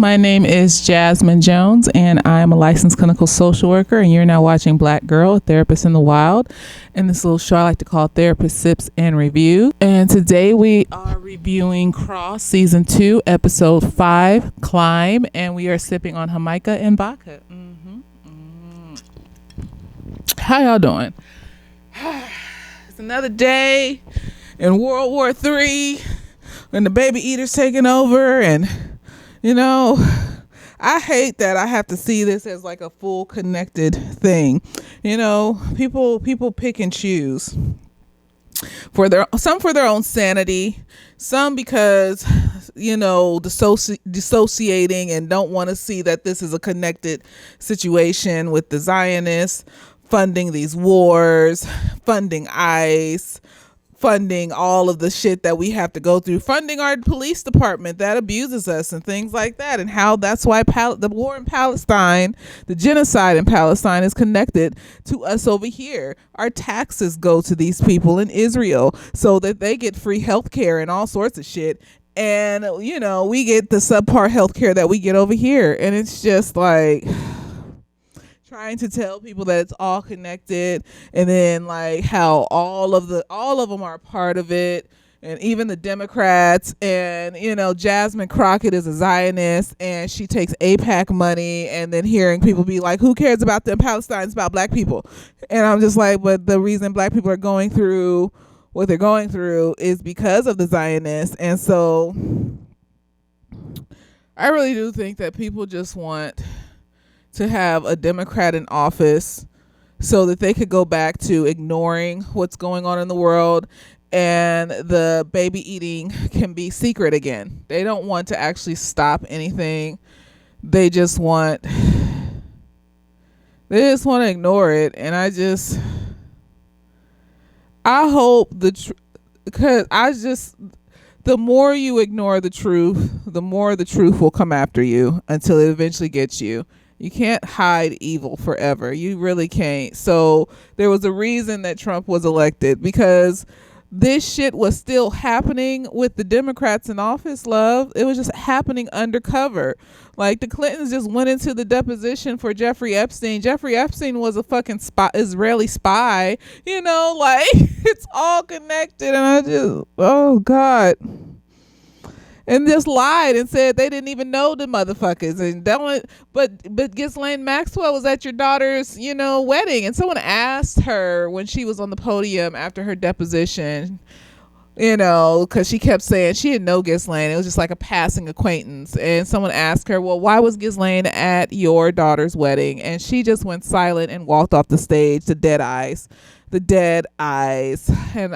my name is Jasmine Jones, and I am a licensed clinical social worker, and you're now watching Black Girl, a Therapist in the Wild, and this little show I like to call Therapist Sips and Review. And today we are reviewing Cross Season 2, Episode 5, Climb, and we are sipping on Jamaica and vodka. How y'all doing? It's another day in World War III, and the baby eater's taking over, and you know, I hate that I have to see this as like a full connected thing. You know, people pick and choose for some for their own sanity, some because, you know, dissociating and don't want to see that this is a connected situation with the Zionists funding these wars, funding ICE, funding all of the shit that we have to go through, funding our police department that abuses us and things like that, and how that's why the war in Palestine, the genocide in Palestine, is connected to us over here. Our taxes go to these people in Israel so that they get free health care and all sorts of shit, and you know, we get the subpar health care that we get over here. And it's just like trying to tell people that it's all connected, and then like how all of them are part of it, and even the Democrats. And you know, Jasmine Crockett is a Zionist and she takes AIPAC money, and then hearing people be like, who cares about them Palestine, it's about black people. And I'm just like, but the reason black people are going through what they're going through is because of the Zionists. And so I really do think that people just want to have a Democrat in office so that they could go back to ignoring what's going on in the world, and the baby eating can be secret again. They don't want to actually stop anything. They just want to ignore it. And I hope because the more you ignore the truth, the more the truth will come after you until it eventually gets you. You can't hide evil forever. You really can't. So there was a reason that Trump was elected, because this shit was still happening with the Democrats in office, love. It was just happening undercover. Like the Clintons just went into the deposition for Jeffrey Epstein. Jeffrey Epstein was a fucking Israeli spy. You know, like it's all connected. And I just, oh God. And just lied and said they didn't even know the motherfuckers. And but Ghislaine Maxwell was at your daughter's, you know, wedding. And someone asked her when she was on the podium after her deposition, you know, because she kept saying she didn't know Ghislaine. It was just like a passing acquaintance. And someone asked her, well, why was Ghislaine at your daughter's wedding? And she just went silent and walked off the stage, the dead eyes. And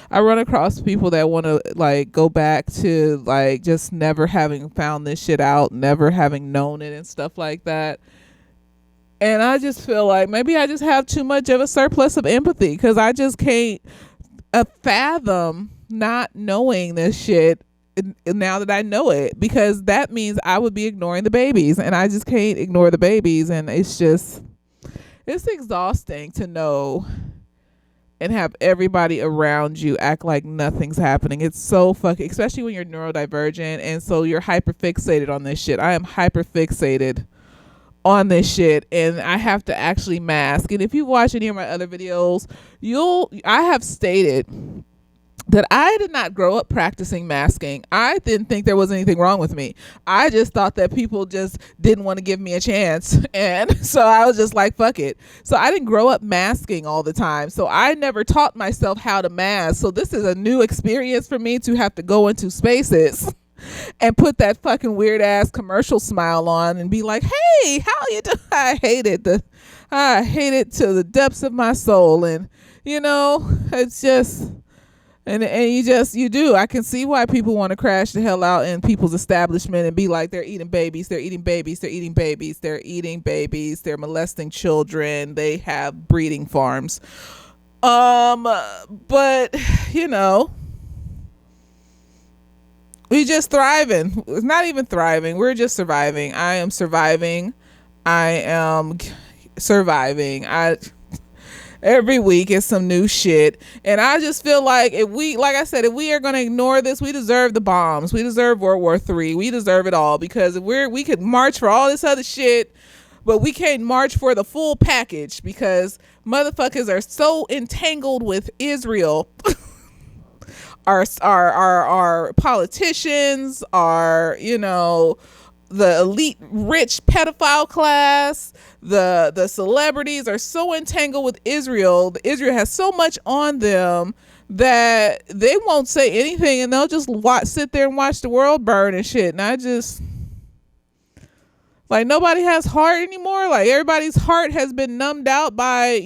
I run across people that want to like go back to like just never having found this shit out, never having known it and stuff like that. And I just feel like maybe I just have too much of a surplus of empathy, because I just can't fathom not knowing this shit now that I know it, because that means I would be ignoring the babies, and I just can't ignore the babies. And it's exhausting to know and have everybody around you act like nothing's happening. It's so fucking, especially when you're neurodivergent, and so you're hyperfixated on this shit. I am hyperfixated on this shit, and I have to actually mask. And if you watch any of my other videos, I have stated that I did not grow up practicing masking. I didn't think there was anything wrong with me. I just thought that people just didn't want to give me a chance. And so I was just like, fuck it. So I didn't grow up masking all the time. So I never taught myself how to mask. So this is a new experience for me to have to go into spaces and put that fucking weird ass commercial smile on and be like, hey, how you doing? I hate it to the depths of my soul. And you know, it's just, And you do. I can see why people want to crash the hell out in people's establishment and be like, they're eating babies, they're eating babies, they're eating babies, they're eating babies, they're molesting children, they have breeding farms. But you know, we just thriving. It's not even thriving. We're just surviving. I am surviving. I am surviving. Every week is some new shit. And I just feel like like I said, if we are going to ignore this, we deserve the bombs. We deserve World War III. We deserve it all, because if we could march for all this other shit, but we can't march for the full package because motherfuckers are so entangled with Israel. Our politicians, our, the elite rich pedophile class, the celebrities are so entangled with Israel. Israel has so much on them that they won't say anything, and they'll just sit there and watch the world burn and shit. And I just, like, nobody has heart anymore. Like, everybody's heart has been numbed out by,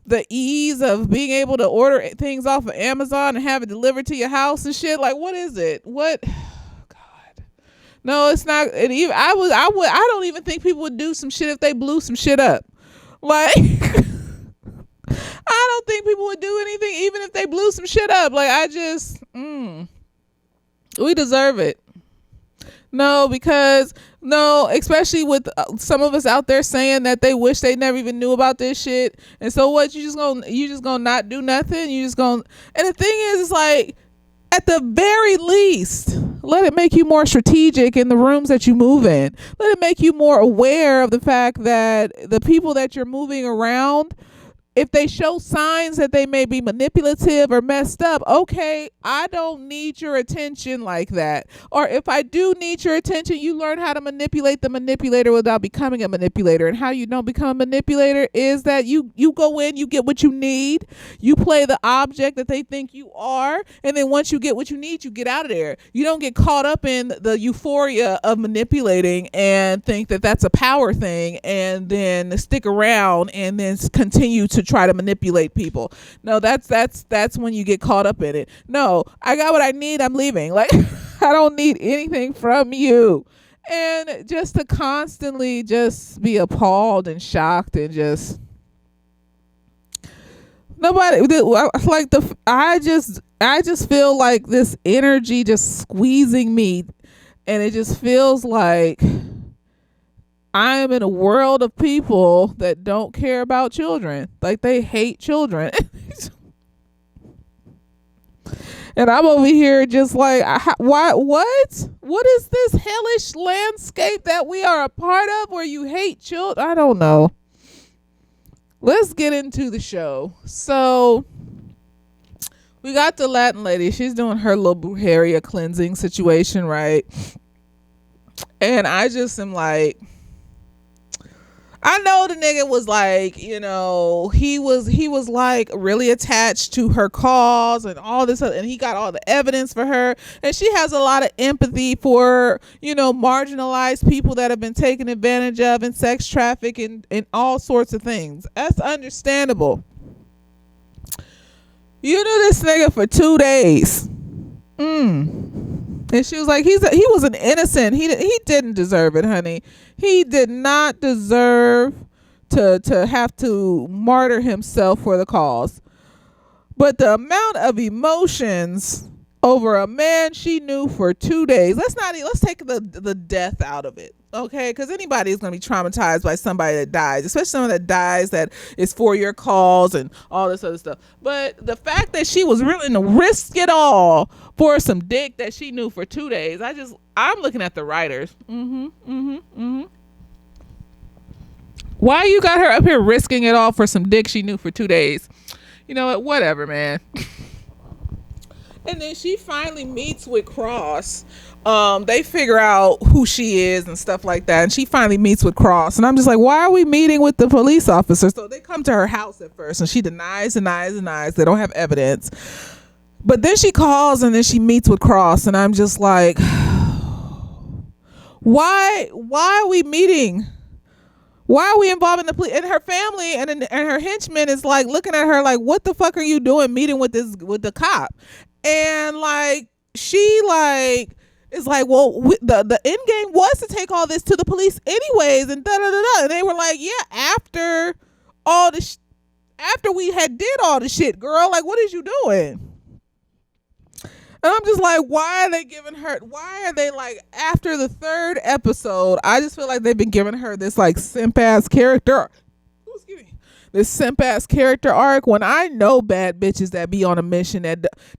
the ease of being able to order things off of Amazon and have it delivered to your house and shit. Like, what is it? What? God. No, it's not. And even I don't even think people would do some shit if they blew some shit up. Like, I don't think people would do anything even if they blew some shit up. Like, I just, we deserve it. No, especially with some of us out there saying that they wish they never even knew about this shit. And so what? You just gonna not do nothing? And the thing is, it's like, at the very least, let it make you more strategic in the rooms that you move in. Let it make you more aware of the fact that the people that you're moving around, if they show signs that they may be manipulative or messed up, okay, I don't need your attention like that. Or if I do need your attention, you learn how to manipulate the manipulator without becoming a manipulator. And how you don't become a manipulator is that you go in, you get what you need, you play the object that they think you are, and then once you get what you need, you get out of there. You don't get caught up in the euphoria of manipulating and think that that's a power thing, and then stick around and then continue to try to manipulate people. No, that's when you get caught up in it. No, I got what I need, I'm leaving. Like, I don't need anything from you. And just to constantly just be appalled and shocked and just nobody, like, I just feel like this energy just squeezing me, and it just feels like I am in a world of people that don't care about children. Like, they hate children. And I'm over here just like, what is this hellish landscape that we are a part of where you hate children? I don't know. Let's get into the show. So we got the Latin lady. She's doing her little brujeria cleansing situation, right? And I just am like, I know the nigga was like, he was like really attached to her cause and all this, and he got all the evidence for her, and she has a lot of empathy for, marginalized people that have been taken advantage of and sex trafficked and all sorts of things. That's understandable. You knew this nigga for 2 days. And she was like, he was an innocent. He didn't deserve it, honey. He did not deserve to have to martyr himself for the cause. But the amount of emotions over a man she knew for 2 days. Let's take the death out of it, okay? Because anybody is going to be traumatized by somebody that dies, especially someone that dies that is for your cause and all this other stuff. But the fact that she was willing to risk it all for some dick that she knew for 2 days, I'm looking at the writers. Why you got her up here risking it all for some dick she knew for 2 days? You know what? Whatever, man. And then she finally meets with Cross. They figure out who she is and stuff like that. And she finally meets with Cross. And I'm just like, why are we meeting with the police officer? So they come to her house at first, and she denies. They don't have evidence. But then she calls, and then she meets with Cross. And I'm just like, why are we meeting? Why are we involving the police? And her family and her henchmen is like looking at her like, what the fuck are you doing meeting with the cop? And like, she like is like, well, the end game was to take all this to the police anyways, and And they were like, yeah, after all the after we had did all the shit, girl, like, what is you doing? And I'm just like, why are they like, after the third episode, I just feel like they've been giving her this like simp ass character. Excuse me. this simp ass character arc, when I know bad bitches that be on a mission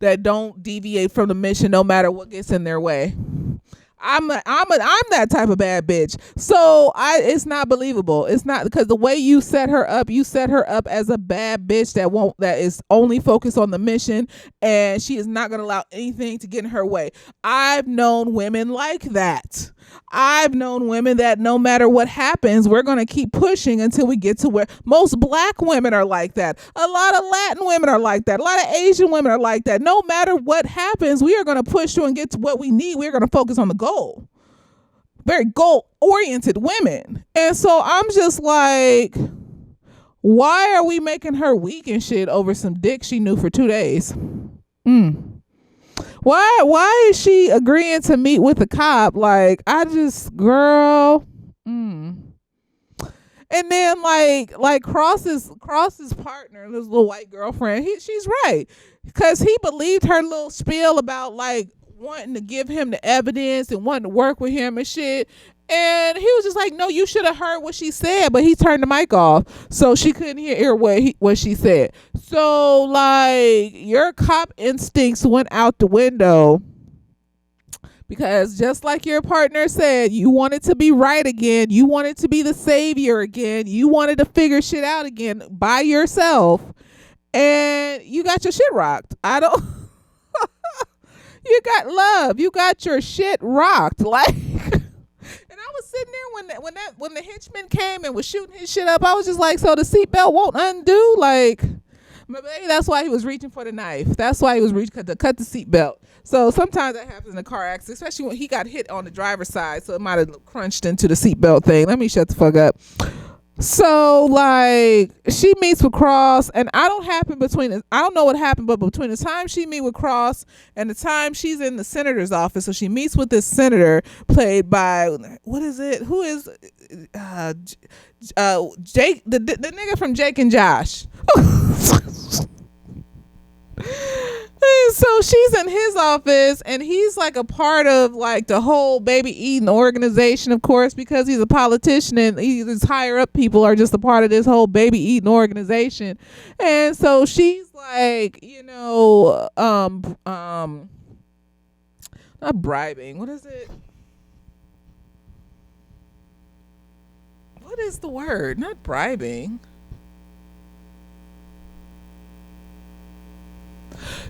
that don't deviate from the mission no matter what gets in their way. I'm that type of bad bitch. So it's not believable. It's not, because the way you set her up as a bad bitch that is only focused on the mission, and she is not going to allow anything to get in her way. I've known women like that. I've known women that no matter what happens, we're going to keep pushing until we get to where most black women are like that. A lot of Latin women are like that. A lot of Asian women are like that. No matter what happens, we are going to push through and get to what we need. We're going to focus on the goal. Very goal-oriented women. And so I'm just like, why are we making her weak and shit over some dick she knew for 2 days? Why is she agreeing to meet with the cop? Like, girl. And then like Cross's partner, this little white girlfriend, she's right, because he believed her little spiel about like wanting to give him the evidence and wanting to work with him and shit. And he was just like, no, you should have heard what she said, but he turned the mic off, so she couldn't hear what she said. So like, your cop instincts went out the window, because just like your partner said, you wanted to be right again. You wanted to be the savior again. You wanted to figure shit out again by yourself, and you got your shit rocked. You got love. You got your shit rocked. Like, and I was sitting there when the henchman came and was shooting his shit up. I was just like, so the seatbelt won't undo? Like, maybe that's why he was reaching for the knife. That's why he was reaching to cut the seatbelt. So sometimes that happens in a car accident, especially when he got hit on the driver's side. So it might have crunched into the seatbelt thing. Let me shut the fuck up. So like, she meets with Cross, and I don't know what happened, but between the time she meet with Cross and the time she's in the senator's office, so she meets with this senator played by, what is it? Who is Jake, the nigga from Jake and Josh. So she's in his office, and he's like a part of like the whole baby eating organization, of course, because he's a politician, and his higher up people are just a part of this whole baby eating organization. And so she's like, not bribing. What is it? What is the word? Not bribing.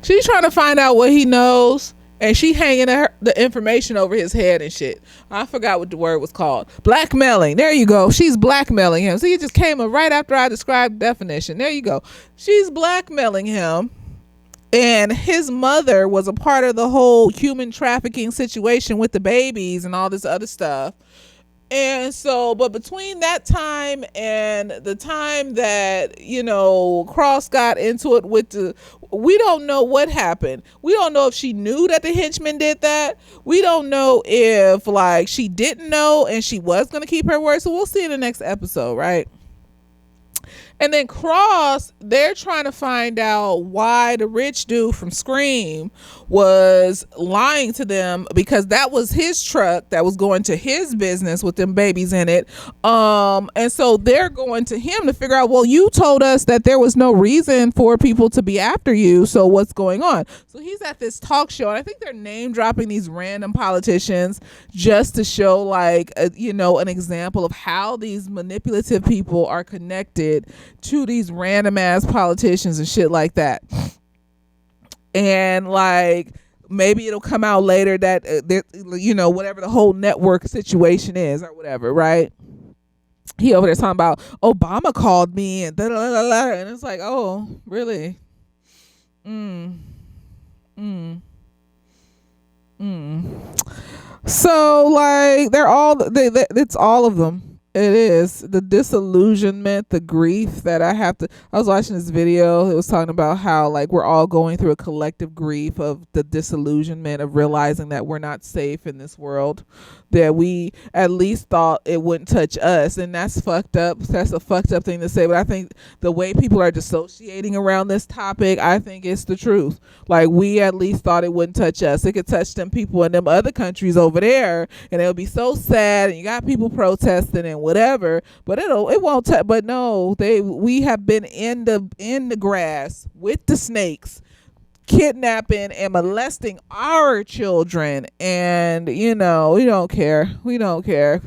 She's trying to find out what he knows, and she hanging the information over his head and shit. I forgot what the word was called. Blackmailing. There you go. She's blackmailing him. See, it just came up right after I described the definition. There you go. She's blackmailing him. And his mother was a part of the whole human trafficking situation with the babies and all this other stuff. And so, but between that time and the time that, Cross got into it we don't know what happened. We don't know if she knew that the henchman did that. We don't know if like she didn't know and she was going to keep her word. So we'll see in the next episode, right? And then Cross, they're trying to find out why the rich dude from Scream was lying to them, because that was his truck that was going to his business with them babies in it. And so they're going to him to figure out, well, you told us that there was no reason for people to be after you, so what's going on? So he's at this talk show, and I think they're name dropping these random politicians just to show like, an example of how these manipulative people are connected to these random ass politicians and shit like that. And like, maybe it'll come out later that whatever the whole network situation is or whatever, right? He over there talking about Obama called me and and it's like, oh, really? So like, it's all of them. It is the disillusionment, the grief that I was watching this video. It was talking about how like we're all going through a collective grief of the disillusionment of realizing that we're not safe in this world, that we at least thought it wouldn't touch us. And that's fucked up. That's a fucked up thing to say. But I think the way people are dissociating around this topic, I think it's the truth. Like, we at least thought it wouldn't touch us. It could touch them people in them other countries over there, and it'll be so sad. And you got people protesting and whatever, but it won't but no, we have been in the grass with the snakes, kidnapping and molesting our children, and we don't care. We don't care.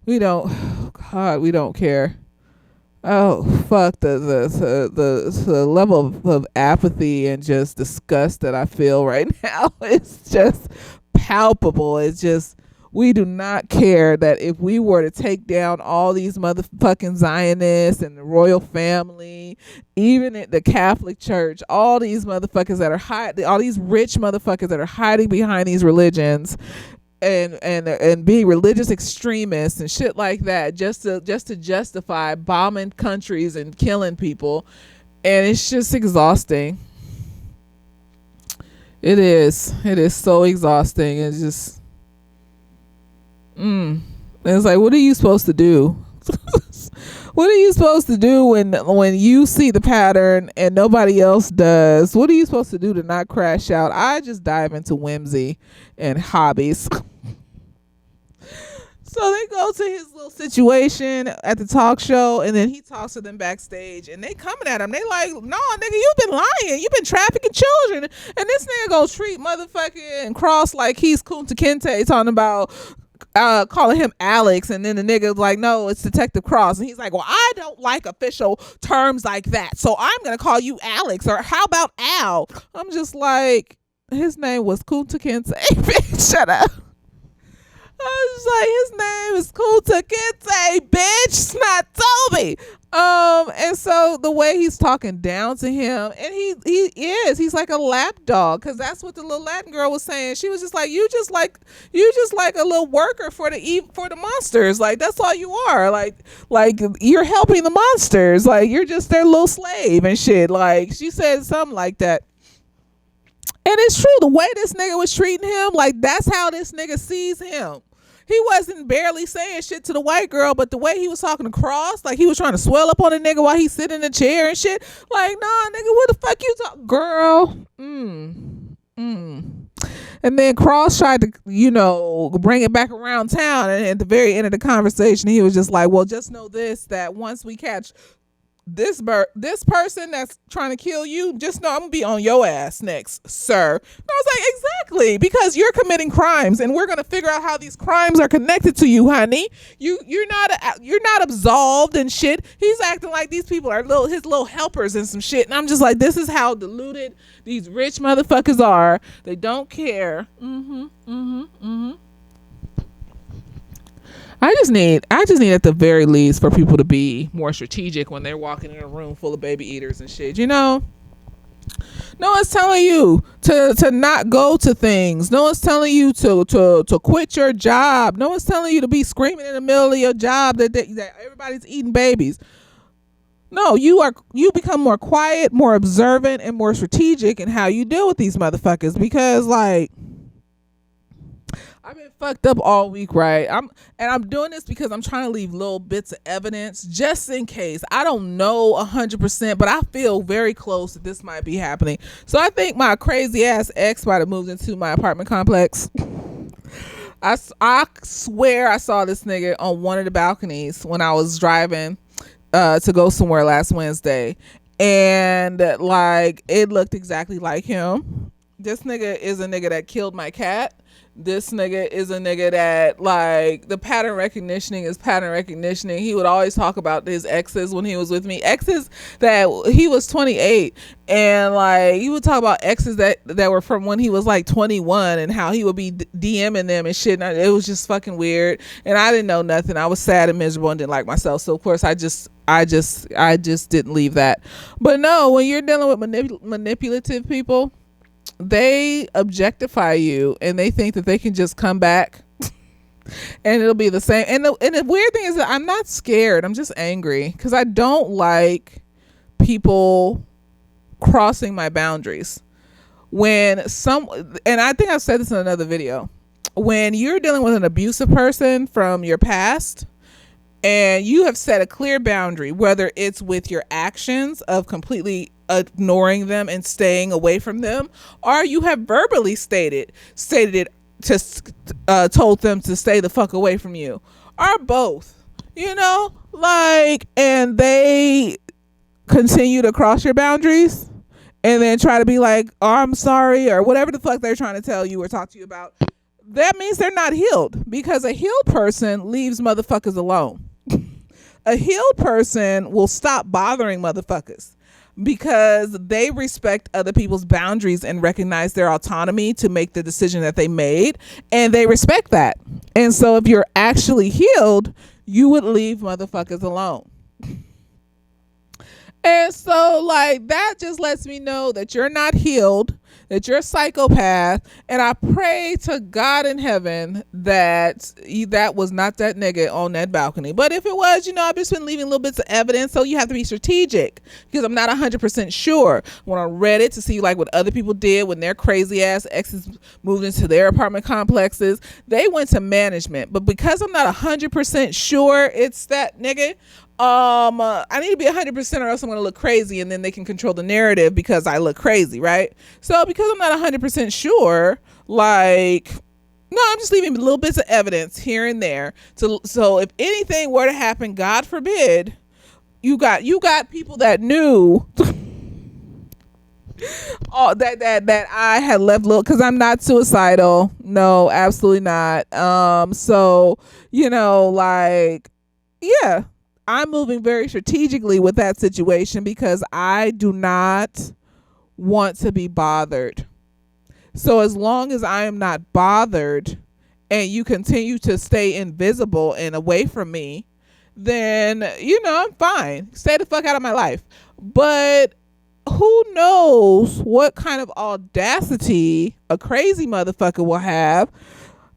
We don't. God, we don't care. Oh fuck, the level of apathy and just disgust that I feel right now is just palpable. It's just, we do not care that if we were to take down all these motherfucking Zionists and the royal family, even at the Catholic Church, all these motherfuckers that are all these rich motherfuckers that are hiding behind these religions and being religious extremists and shit like that, just to justify bombing countries and killing people, and it's just exhausting. It is so exhausting. It's just it's like, what are you supposed to do? What are you supposed to do when you see the pattern and nobody else does? What are you supposed to do to not crash out? I just dive into whimsy and hobbies. So they go to his little situation at the talk show, and then he talks to them backstage, and they coming at him. They like, no, nigga, you've been lying. You've been trafficking children. And this nigga gonna treat motherfucking Cross like he's Kunta Kinte, talking about calling him Alex, and then the nigga's like, no, it's Detective Cross, and he's like, well, I don't like official terms like that, so I'm gonna call you Alex, or how about Al? I'm just like, his name was Kunta Kinte. Bitch, shut up. I was like, his name is Kunta Kinte, bitch. It's not Toby. And so the way he's talking down to him, and he's like a lap dog, because that's what the little Latin girl was saying. She was just like, you just like a little worker for the monsters. Like, that's all you are. Like you're helping the monsters. Like, you're just their little slave and shit. Like, she said something like that. And it's true, the way this nigga was treating him, like, that's how this nigga sees him. He wasn't barely saying shit to the white girl, but the way he was talking to Cross, like he was trying to swell up on a nigga while he's sitting in a chair and shit. Like, nah, nigga, what the fuck you talk, girl? And then Cross tried to, bring it back around town, and at the very end of the conversation, he was just like, well, just know this, that once we catch this person that's trying to kill you, just know I'm gonna be on your ass next, sir. And I was like, exactly, because you're committing crimes, and we're gonna figure out how these crimes are connected to you, honey. You're not absolved and shit. He's acting like these people are his little helpers and some shit, and I'm just like, this is how deluded these rich motherfuckers are. They don't care. I just need at the very least for people to be more strategic when they're walking in a room full of baby eaters and shit. No one's telling you to not go to things. No one's telling you to quit your job. No one's telling you to be screaming in the middle of your job that everybody's eating babies. No, you become more quiet, more observant, and more strategic in how you deal with these motherfuckers, because like, I've been fucked up all week, right? I'm doing this because I'm trying to leave little bits of evidence just in case. I don't know 100%, but I feel very close that this might be happening. So I think my crazy ass ex might have moved into my apartment complex. I swear I saw this nigga on one of the balconies when I was driving to go somewhere last Wednesday, and like, it looked exactly like him. This nigga is a nigga that killed my cat. This nigga is a nigga that, like, the pattern recognition is pattern recognition. He would always talk about his exes when he was with me. Exes that he was 28, and like, he would talk about exes that were from when he was like 21, and how he would be DMing them and shit. And it was just fucking weird, and I didn't know nothing. I was sad and miserable and didn't like myself. So of course I just didn't leave that. But no, when you're dealing with manipulative people, they objectify you, and they think that they can just come back and it'll be the same. And the weird thing is that I'm not scared. I'm just angry, because I don't like people crossing my boundaries. And I think I've said this in another video, when you're dealing with an abusive person from your past, and you have set a clear boundary, whether it's with your actions of completely ignoring them and staying away from them, or you have verbally stated it, told them to stay the fuck away from you, or both. like, and they continue to cross your boundaries and then try to be like, oh, I'm sorry, or whatever the fuck they're trying to tell you or talk to you about, that means they're not healed, because a healed person leaves motherfuckers alone. A healed person will stop bothering motherfuckers because they respect other people's boundaries and recognize their autonomy to make the decision that they made, and they respect that. And so if you're actually healed, you would leave motherfuckers alone. And so, like, that just lets me know that you're not healed, that you're a psychopath. And I pray to God in heaven that that was not that nigga on that balcony. But if it was, I've just been leaving little bits of evidence. So you have to be strategic, because I'm not 100% sure. When I read it to see like what other people did when their crazy ass exes moved into their apartment complexes, they went to management. But because I'm not 100% sure it's that nigga, I need to be 100%, or else I'm going to look crazy, and then they can control the narrative because I look crazy, right? So because I'm not 100% sure, like, no, I'm just leaving little bits of evidence here and there. So if anything were to happen, God forbid, you got people that knew that I had left little, because I'm not suicidal. No, absolutely not. So, like, yeah. I'm moving very strategically with that situation because I do not want to be bothered. So as long as I am not bothered and you continue to stay invisible and away from me, then, I'm fine. Stay the fuck out of my life. But who knows what kind of audacity a crazy motherfucker will have,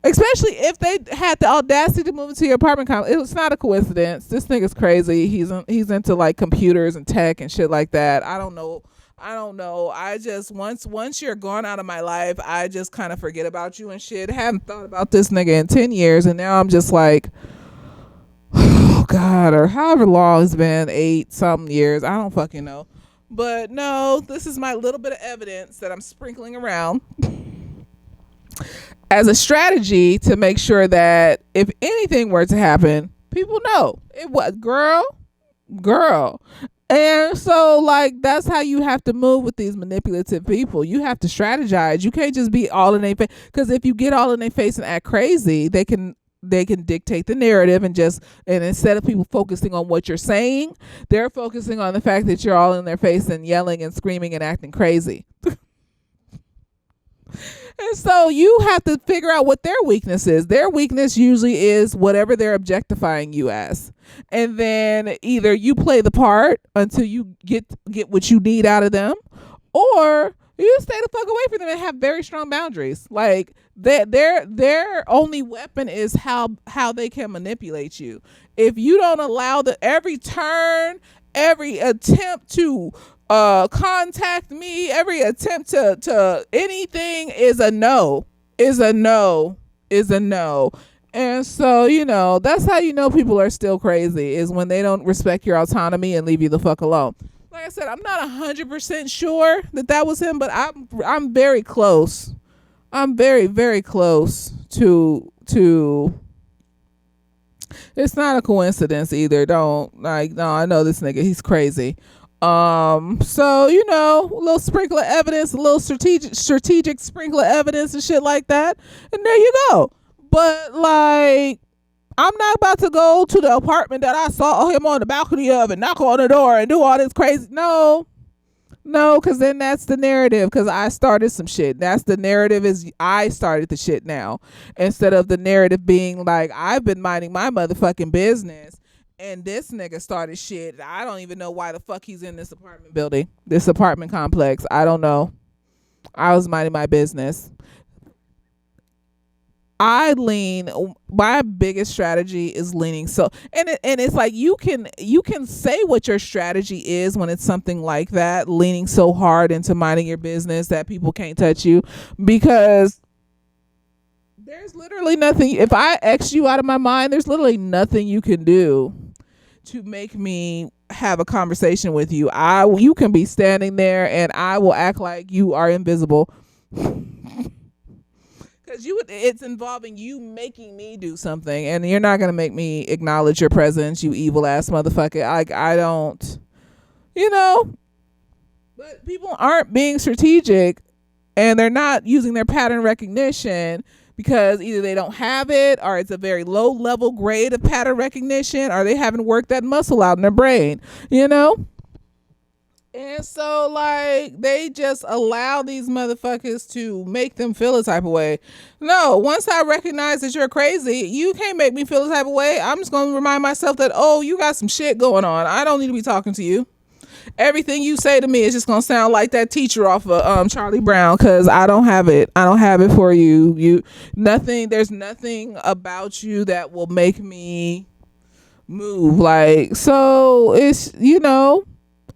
especially if they had the audacity to move into your apartment complex. It was not a coincidence. This nigga's crazy. He's into like computers and tech and shit like that. I don't know. I just, once you're gone out of my life, I just kind of forget about you and shit. Haven't thought about this nigga in 10 years, and now I'm just like, oh God, or however long it's been, 8 something years. I don't fucking know. But no, this is my little bit of evidence that I'm sprinkling around as a strategy to make sure that if anything were to happen, people know it was girl. And so, like, that's how you have to move with these manipulative people. You have to strategize. You can't just be all in their face, because if you get all in their face and act crazy, they can dictate the narrative, and instead of people focusing on what you're saying, they're focusing on the fact that you're all in their face and yelling and screaming and acting crazy. And so you have to figure out what their weakness is. Their weakness usually is whatever they're objectifying you as. And then either you play the part until you get what you need out of them, or you stay the fuck away from them and have very strong boundaries. Like, their only weapon is how they can manipulate you. If you don't allow every turn, every attempt to contact me, every attempt to anything is a no. And so, that's how you know people are still crazy, is when they don't respect your autonomy and leave you the fuck alone. Like I said, I'm not 100% sure that was him, but I'm very close. I'm very, very close to it's not a coincidence either. No, I know this nigga, he's crazy. So, a little sprinkle of evidence, a little strategic sprinkle of evidence and shit like that. And there you go. But, like, I'm not about to go to the apartment that I saw him on the balcony of and knock on the door and do all this crazy. No, because then that's the narrative, because I started some shit. That's the narrative, is I started the shit now. Instead of the narrative being like, I've been minding my motherfucking business, and this nigga started shit. I don't even know why the fuck he's in this apartment building, this apartment complex. I don't know. I was minding my business. My biggest strategy is leaning. So, and it's like, you can say what your strategy is when it's something like that, leaning so hard into minding your business that people can't touch you, because there's literally nothing. If I X you out of my mind, there's literally nothing you can do to make me have a conversation with you. You can be standing there and I will act like you are invisible. Because because it's involving you making me do something, and you're not gonna make me acknowledge your presence, you evil ass motherfucker. I don't, you know. But people aren't being strategic, and they're not using their pattern recognition because either they don't have it, or it's a very low level grade of pattern recognition, or they haven't worked that muscle out in their brain, you know. And so, like, they just allow these motherfuckers to make them feel a type of way. No, once I recognize that you're crazy, you can't make me feel a type of way. I'm just going to remind myself that, oh, you got some shit going on. I don't need to be talking to you. Everything you say to me is just going to sound like that teacher off of Charlie Brown, because I don't have it. I don't have it for you. There's nothing about you that will make me move. Like, so it's, you know.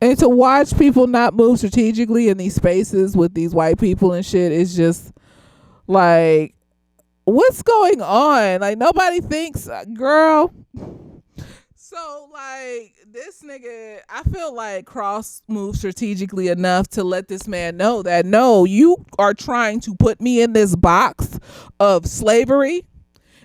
And to watch people not move strategically in these spaces with these white people and shit is just like, what's going on? Like, nobody thinks, girl. So, like, this nigga, I feel like Cross moved strategically enough to let this man know that, no, you are trying to put me in this box of slavery.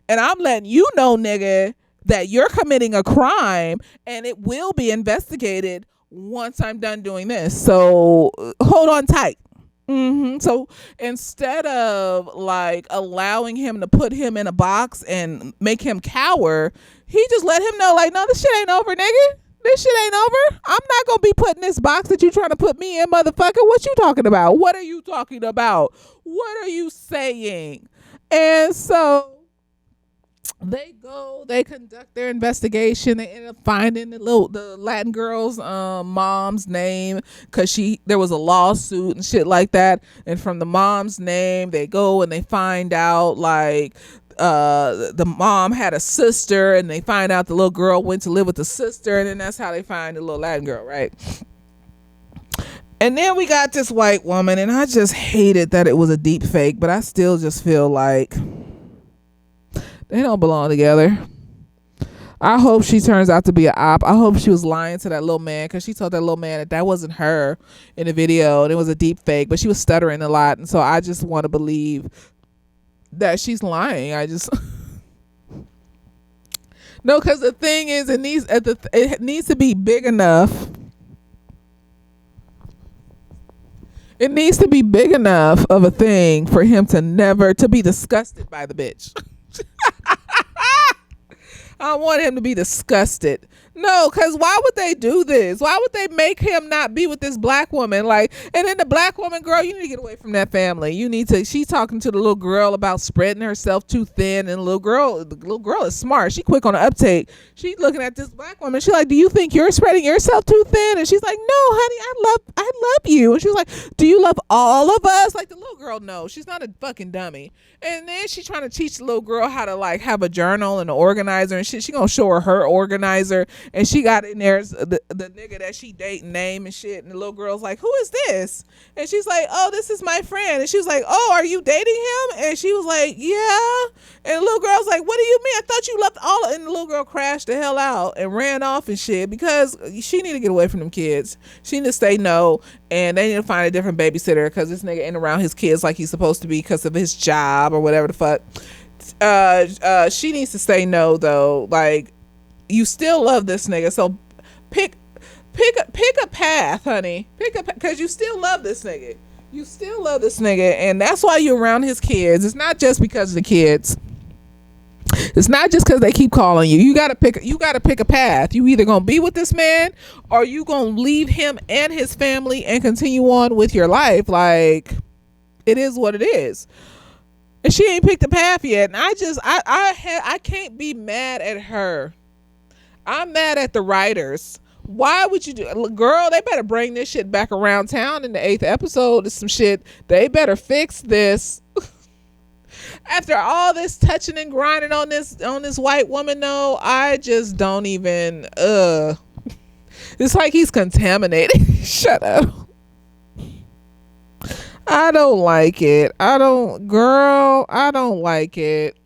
And I'm letting you know, nigga, that you're committing a crime and it will be investigated once I'm done doing this. So hold on tight. So instead of like allowing him to put him in a box and make him cower, he just let him know, like, no, this shit ain't over, nigga. This shit ain't over. I'm not gonna be put in this box that you trying to put me in, motherfucker. What you talking about? What are you talking about? What are you saying? And so they conduct their investigation. They end up finding the Latin girl's mom's name, because there was a lawsuit and shit like that. And from the mom's name, they go and they find out, like, the mom had a sister, and they find out the little girl went to live with the sister, and then that's how they find the little Latin girl, right? And then we got this white woman, and I just hated that it was a deep fake, but I still just feel like they don't belong together. I hope she turns out to be an op. I hope she was lying to that little man, because she told that little man that wasn't her in the video, and it was a deep fake, but she was stuttering a lot. And so I just want to believe that she's lying. I just no, because the thing is, it needs to be big enough. It needs to be big enough of a thing for him to never to be disgusted by the bitch. I want him to be disgusted. No, because why would they do this? Why would they make him not be with this black woman? Like, and then the black woman, girl, you need to get away from that family. You need to, she's talking to the little girl about spreading herself too thin, and the little girl is smart. She quick on the uptake. She's looking at this black woman. She's like, do you think you're spreading yourself too thin? And she's like, no, honey, I love you. And she's like, do you love all of us? Like, the little girl knows. She's not a fucking dummy. And then she's trying to teach the little girl how to, like, have a journal and an organizer and shit. She gonna show her organizer, and she got in there the nigga that she dating name and shit, and the little girl's like, who is this? And she's like, oh, this is my friend. And she was like, oh, are you dating him? And she was like, yeah. And the little girl's like, what do you mean? I thought you loved all of. And the little girl crashed the hell out and ran off and shit, because she need to get away from them kids. She need to say no, and they need to find a different babysitter, because this nigga ain't around his kids like he's supposed to be because of his job or whatever the fuck. She needs to say no, though. Like, you still love this nigga, so pick a path, honey. Because you still love this nigga. You still love this nigga, and that's why you're around his kids. It's not just because of the kids. It's not just because they keep calling you. You gotta pick a path. You either gonna be with this man, or you gonna leave him and his family and continue on with your life. Like, it is what it is. And she ain't picked a path yet. And I can't be mad at her. I'm mad at the writers. Why would you do, girl? They better bring this shit back around town in the 8th episode. It's some shit. They better fix this. After all this touching and grinding on this white woman, though, I just don't even. It's like he's contaminated. Shut up. I don't like it. I don't like it.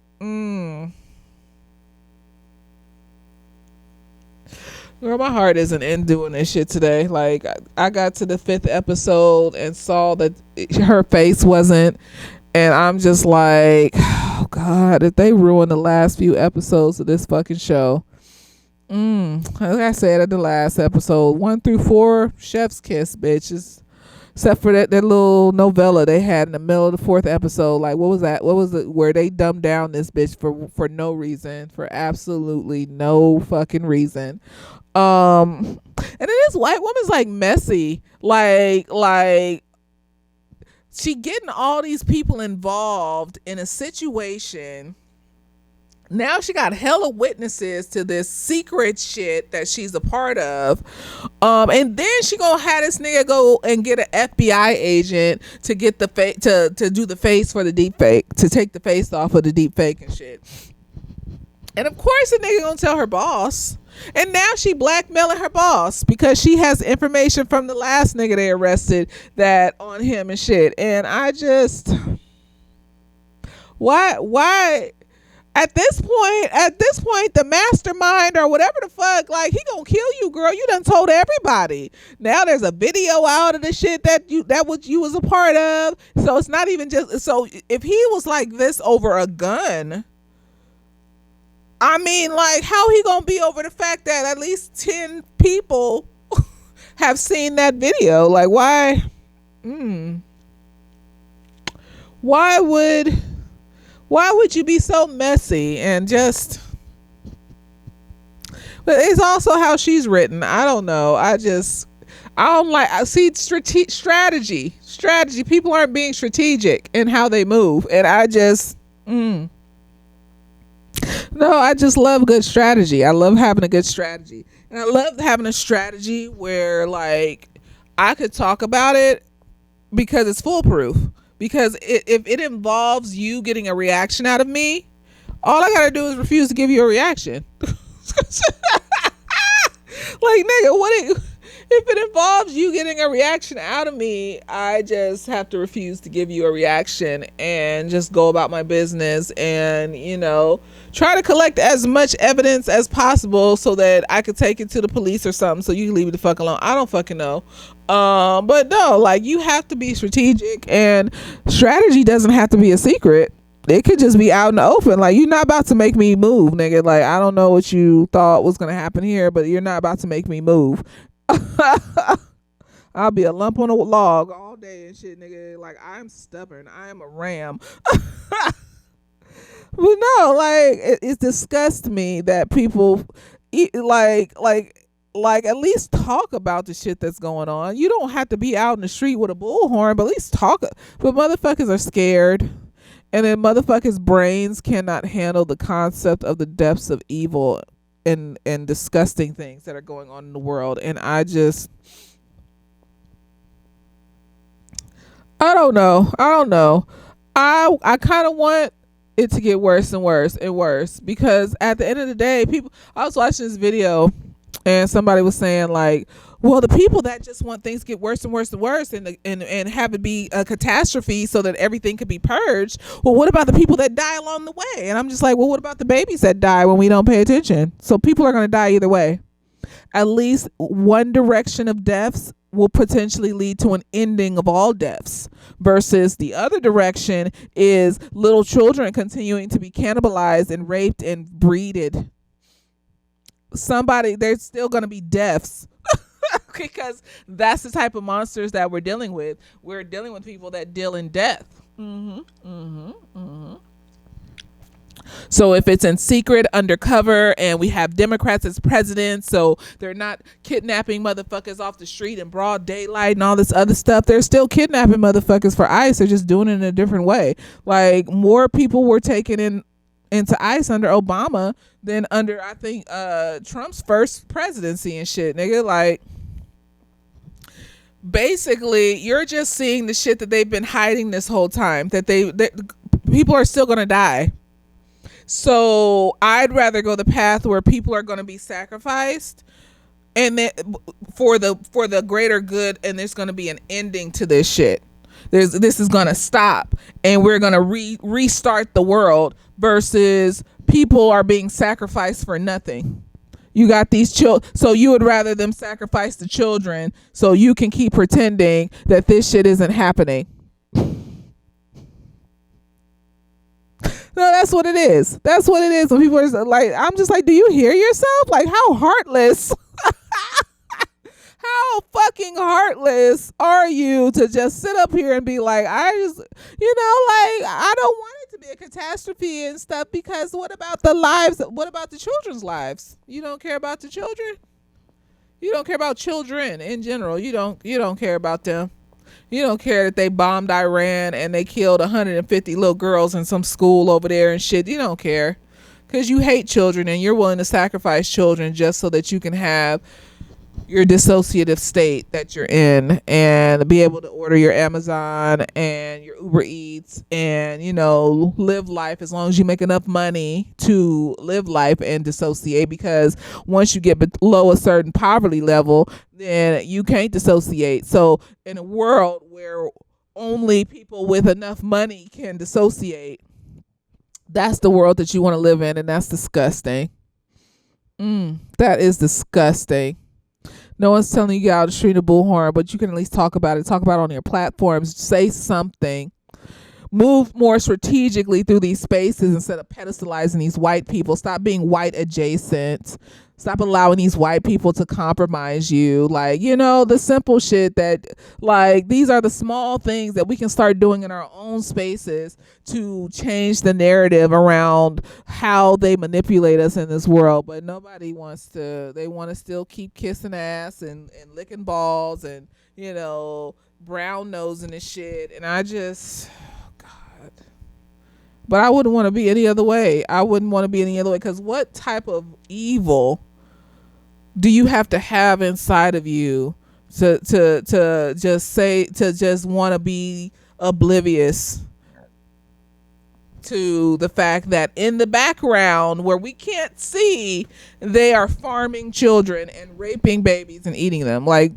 Girl, my heart isn't in doing this shit today. Like, I got to the 5th episode and saw that her face wasn't And I'm just like, oh God, if they ruin the last few episodes of this fucking show. Like I said at the last episode, 1 through 4, chef's kiss, bitches. Except for that little novella they had in the middle of the 4th episode. Like, what was that? What was it where they dumbed down this bitch for no reason, for absolutely no fucking reason. And then this white woman's like messy, like she getting all these people involved in a situation. Now she got hella witnesses to this secret shit that she's a part of. And then she gonna have this nigga go and get an FBI agent to get the to do the face for the deep fake, to take the face off of the deep fake and shit. And of course the nigga gonna tell her boss. And now she blackmailing her boss because she has information from the last nigga they arrested that on him and shit. And I just, why at this point the mastermind or whatever the fuck, like, he gonna kill you, girl. You done told everybody. Now there's a video out of the shit that you was a part of. So it's not even just, so if he was like this over a gun, I mean, like, how he gonna be over the fact that at least 10 people have seen that video? Like, why? Why would you be so messy and just? But it's also how she's written. I don't know. I don't like. I see strategy. People aren't being strategic in how they move, and I just. No, I just love good strategy. I love having a good strategy. And I love having a strategy where, like, I could talk about it because it's foolproof. Because if it involves you getting a reaction out of me, all I gotta do is refuse to give you a reaction. Like, nigga, if it involves you getting a reaction out of me, I just have to refuse to give you a reaction and just go about my business and, try to collect as much evidence as possible so that I could take it to the police or something so you can leave it the fuck alone. I don't fucking know. But no, like, you have to be strategic, and strategy doesn't have to be a secret. It could just be out in the open. Like, you're not about to make me move, nigga. Like, I don't know what you thought was going to happen here, but you're not about to make me move. I'll be a lump on a log all day and shit, nigga. Like, I'm stubborn. I am a ram. But no, like, it disgusts me that people like at least talk about the shit that's going on. You don't have to be out in the street with a bullhorn, but at least talk. But motherfuckers are scared. And then motherfuckers' brains cannot handle the concept of the depths of evil and disgusting things that are going on in the world. And I don't know. I kind of want it to get worse and worse and worse, because at the end of the day, I was watching this video and somebody was saying, like, well, the people that just want things to get worse and worse and worse and have it be a catastrophe so that everything could be purged. Well, what about the people that die along the way? And I'm just like, well, what about the babies that die when we don't pay attention? So people are going to die either way. At least one direction of deaths will potentially lead to an ending of all deaths, versus the other direction is little children continuing to be cannibalized and raped and breeded. There's still going to be deaths. Because that's the type of monsters that we're dealing with. We're dealing with people that deal in death. So if it's in secret, undercover, and we have Democrats as presidents, so they're not kidnapping motherfuckers off the street in broad daylight and all this other stuff. They're still kidnapping motherfuckers for ICE. They're just doing it in a different way. Like, more people were taken into ICE under Obama than under, I think, Trump's first presidency and shit, nigga. Like, basically, you're just seeing the shit that they've been hiding this whole time, that people are still gonna die. So I'd rather go the path where people are going to be sacrificed, and then for the greater good, and there's going to be an ending to this shit. This is going to stop, and we're going to restart the world, versus people are being sacrificed for nothing. You got these children, so you would rather them sacrifice the children so you can keep pretending that this shit isn't happening. No, that's what it is. That's what it is. When people are like, I'm just like, do you hear yourself? Like, how heartless, how fucking heartless are you to just sit up here and be like, I don't want it to be a catastrophe and stuff, because what about the lives? What about the children's lives? You don't care about the children? You don't care about children in general. You don't care about them. You don't care that they bombed Iran and they killed 150 little girls in some school over there and shit. You don't care because you hate children and you're willing to sacrifice children just so that you can have your dissociative state that you're in and be able to order your Amazon and your Uber Eats and, live life as long as you make enough money to live life and dissociate, because once you get below a certain poverty level, then you can't dissociate. So in a world where only people with enough money can dissociate, that's the world that you want to live in, and that's disgusting. That is disgusting. No one's telling you to get out the street of bullhorn, but you can at least talk about it. Talk about it on your platforms. Say something. Move more strategically through these spaces instead of pedestalizing these white people. Stop being white adjacent. Stop allowing these white people to compromise you. Like, the simple shit that, like, these are the small things that we can start doing in our own spaces to change the narrative around how they manipulate us in this world. But nobody wants to. They want to still keep kissing ass and licking balls and, brown nosing and shit. And I just... But I wouldn't want to be any other way. I wouldn't want to be any other way, because what type of evil do you have to have inside of you to just want to be oblivious to the fact that in the background where we can't see, they are farming children and raping babies and eating them? Like,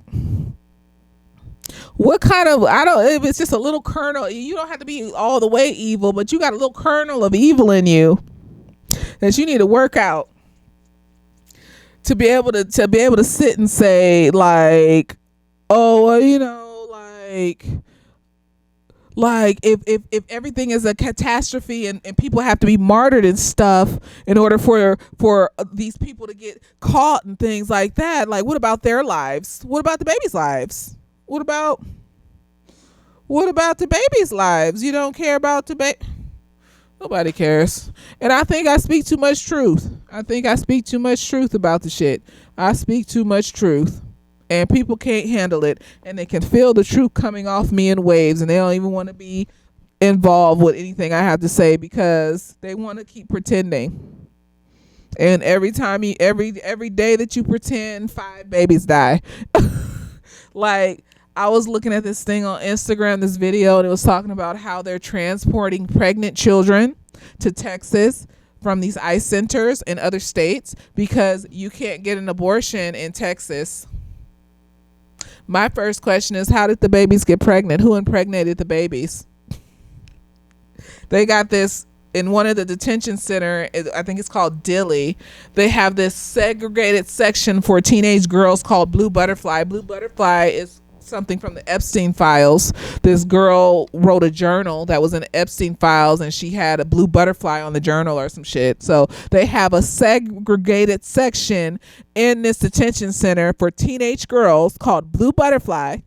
what kind of, if it's just a little kernel, you don't have to be all the way evil, but you got a little kernel of evil in you that you need to work out to be able to sit and say, like, oh, well, like if everything is a catastrophe and people have to be martyred and stuff in order for these people to get caught and things like that, like, what about their lives? What about the babies' lives? What about the babies' lives? You don't care about the baby. Nobody cares. And I think I speak too much truth. I think I speak too much truth about the shit. I speak too much truth. And people can't handle it. And they can feel the truth coming off me in waves. And they don't even want to be involved with anything I have to say, because they want to keep pretending. And every day that you pretend, 5 babies die. Like, I was looking at this thing on Instagram, this video, and it was talking about how they're transporting pregnant children to Texas from these ICE centers in other states because you can't get an abortion in Texas. My first question is, how did the babies get pregnant? Who impregnated the babies? They got this in one of the detention center, I think it's called Dilley. They have this segregated section for teenage girls called Blue Butterfly. Blue Butterfly is something from the Epstein files. This girl wrote a journal that was in Epstein files, and she had a blue butterfly on the journal or some shit. So they have a segregated section in this detention center for teenage girls called Blue Butterfly.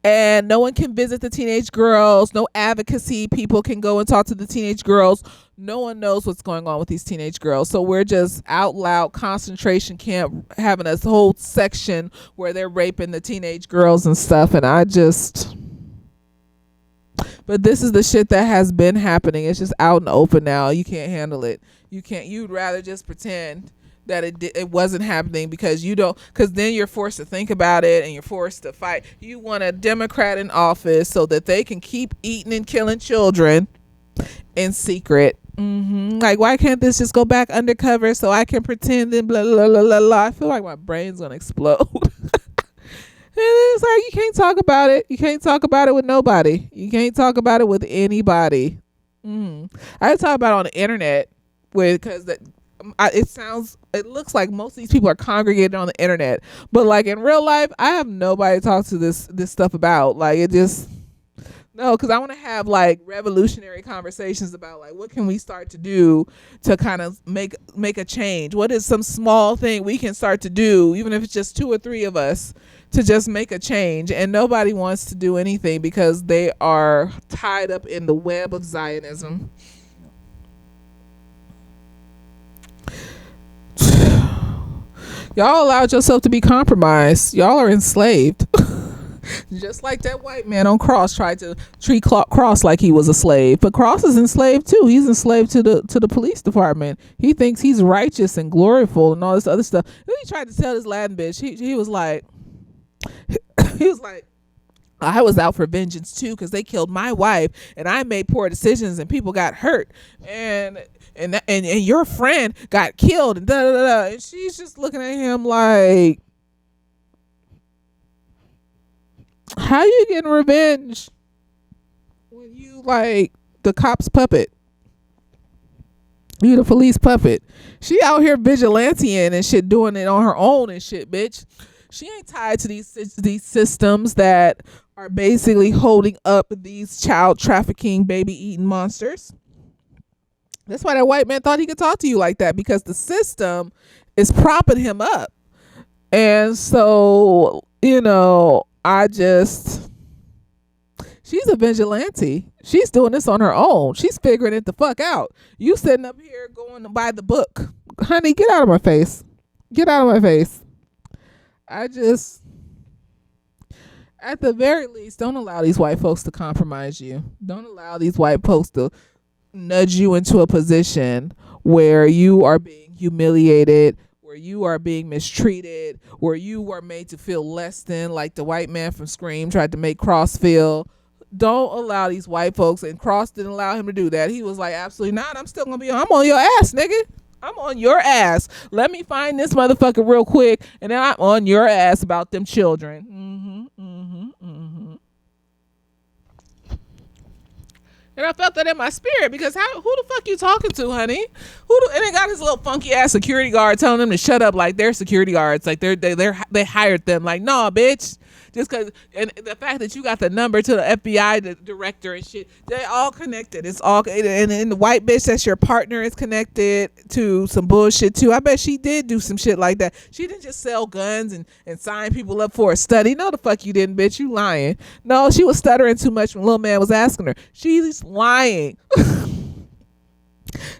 And no one can visit the teenage girls. No advocacy people can go and talk to the teenage girls. No one knows what's going on with these teenage girls. So we're just out loud concentration camp having a whole section where they're raping the teenage girls and stuff. And but this is the shit that has been happening. It's just out and open now. You can't handle it. You'd rather just pretend that it wasn't happening, because then you're forced to think about it and you're forced to fight. You want a Democrat in office so that they can keep eating and killing children in secret. Like, why can't this just go back undercover so I can pretend and blah blah blah blah blah? I feel like my brain's gonna explode. And it's like, you can't talk about it. You can't talk about it with nobody. You can't talk about it with anybody. I talk about it on the internet because it looks like most of these people are congregated on the internet, but like in real life, I have nobody to talk to this stuff about. Like, No, because I want to have like revolutionary conversations about like what can we start to do to kind of make a change. What is some small thing we can start to do, even if it's just two or three of us, to just make a change? And nobody wants to do anything because they are tied up in the web of Zionism. Y'all allowed yourself to be compromised. Y'all are enslaved. Just like that white man on Cross tried to treat Cross like he was a slave, but Cross is enslaved too. He's enslaved to the police department. He thinks he's righteous and gloriful and all this other stuff. Then he tried to tell this Latin bitch. He was like, he was like, I was out for vengeance too because they killed my wife and I made poor decisions and people got hurt and your friend got killed and da da da. And she's just looking at him like, how you getting revenge when you like the cop's puppet? You the police puppet. She out here vigilanteing and shit, doing it on her own and shit, bitch. She ain't tied to these systems that are basically holding up these child trafficking, baby eating monsters. That's why that white man thought he could talk to you like that, because the system is propping him up. And so, she's a vigilante. She's doing this on her own. She's figuring it the fuck out. You sitting up here going to buy the book. Honey, get out of my face. Get out of my face. At the very least, don't allow these white folks to compromise you. Don't allow these white folks to nudge you into a position where you are being humiliated, where you are being mistreated, where you are made to feel less than, like the white man from Scream tried to make Cross feel. Don't allow these white folks, and Cross didn't allow him to do that. He was like, absolutely not. I'm on your ass, nigga. I'm on your ass. Let me find this motherfucker real quick, and then I'm on your ass about them children. And I felt that in my spirit, because who the fuck you talking to, honey? And they got his little funky ass security guard telling them to shut up, like they're security guards, like they hired them. Like, nah, bitch. Just because, and the fact that you got the number to the FBI director and shit, they all connected. It's all, and the white bitch that's your partner is connected to some bullshit too. I bet she did do some shit like that. She didn't just sell guns and sign people up for a study. No, the fuck you didn't, bitch. You lying. No, she was stuttering too much when little man was asking her. She's lying.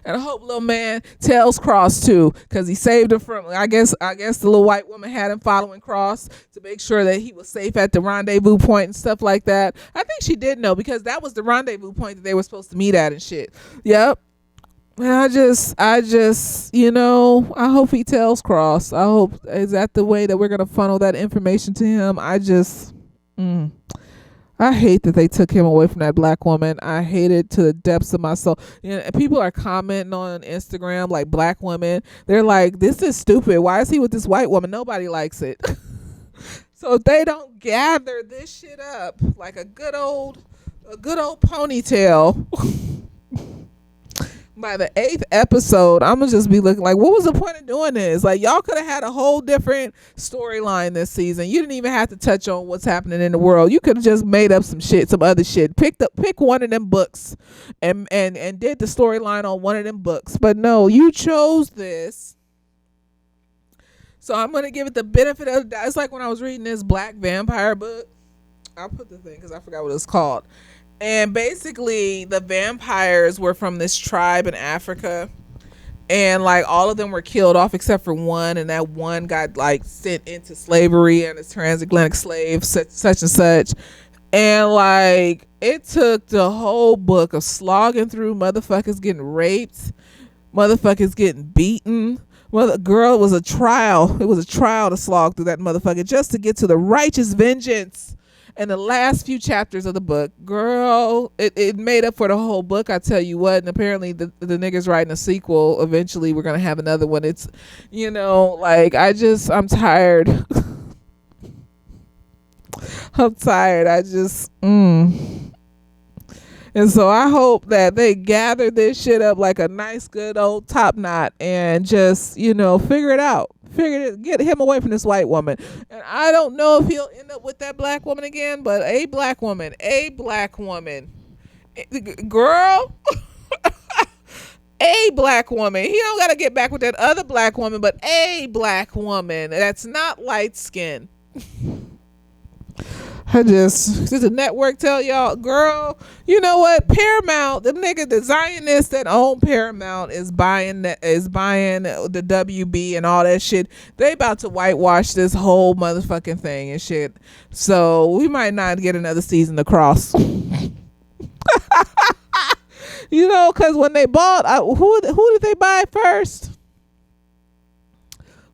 And I hope little man tells Cross too, because he saved her from, I guess the little white woman had him following Cross to make sure that he was safe at the rendezvous point and stuff like that. I think she did know, because that was the rendezvous point that they were supposed to meet at and shit. Yep. And I just, I hope he tells Cross. I hope, is that the way that we're going to funnel that information to him? I hate that they took him away from that black woman. I hate it to the depths of my soul. People are commenting on Instagram, like black women. They're like, this is stupid. Why is he with this white woman? Nobody likes it. So if they don't gather this shit up like a good old ponytail, by the 8th episode, I'm gonna just be looking like, what was the point of doing this? Like, y'all could have had a whole different storyline this season. You didn't even have to touch on what's happening in the world. You could have just made up some other shit. Pick one of them books and did the storyline on one of them books. But no, you chose this. So I'm gonna give it the benefit of the doubt. It's like when I was reading this black vampire book. I'll put the thing because I forgot what it's called. And basically the vampires were from this tribe in Africa, and like all of them were killed off except for one, and that one got like sent into slavery and a transatlantic slave, such and such. And like it took the whole book of slogging through motherfuckers getting raped, motherfuckers getting beaten. Well, the girl, it was a trial to slog through that motherfucker just to get to the righteous vengeance. And the last few chapters of the book, girl, it made up for the whole book, I tell you what. And apparently the niggas writing a sequel. Eventually we're going to have another one. It's, like, I'm tired. I'm tired. And And so I hope that they gather this shit up like a nice, good old top knot and just, figure it out. Get him away from this white woman. And I don't know if he'll end up with that black woman again, but a black woman, girl, a black woman. He don't got to get back with that other black woman, but a black woman that's not light skinned. Did the network tell y'all, girl, you know what? Paramount, the Zionists that own Paramount is buying the WB and all that shit. They about to whitewash this whole motherfucking thing and shit. So we might not get another season of Cross. Because when they bought, who did they buy first?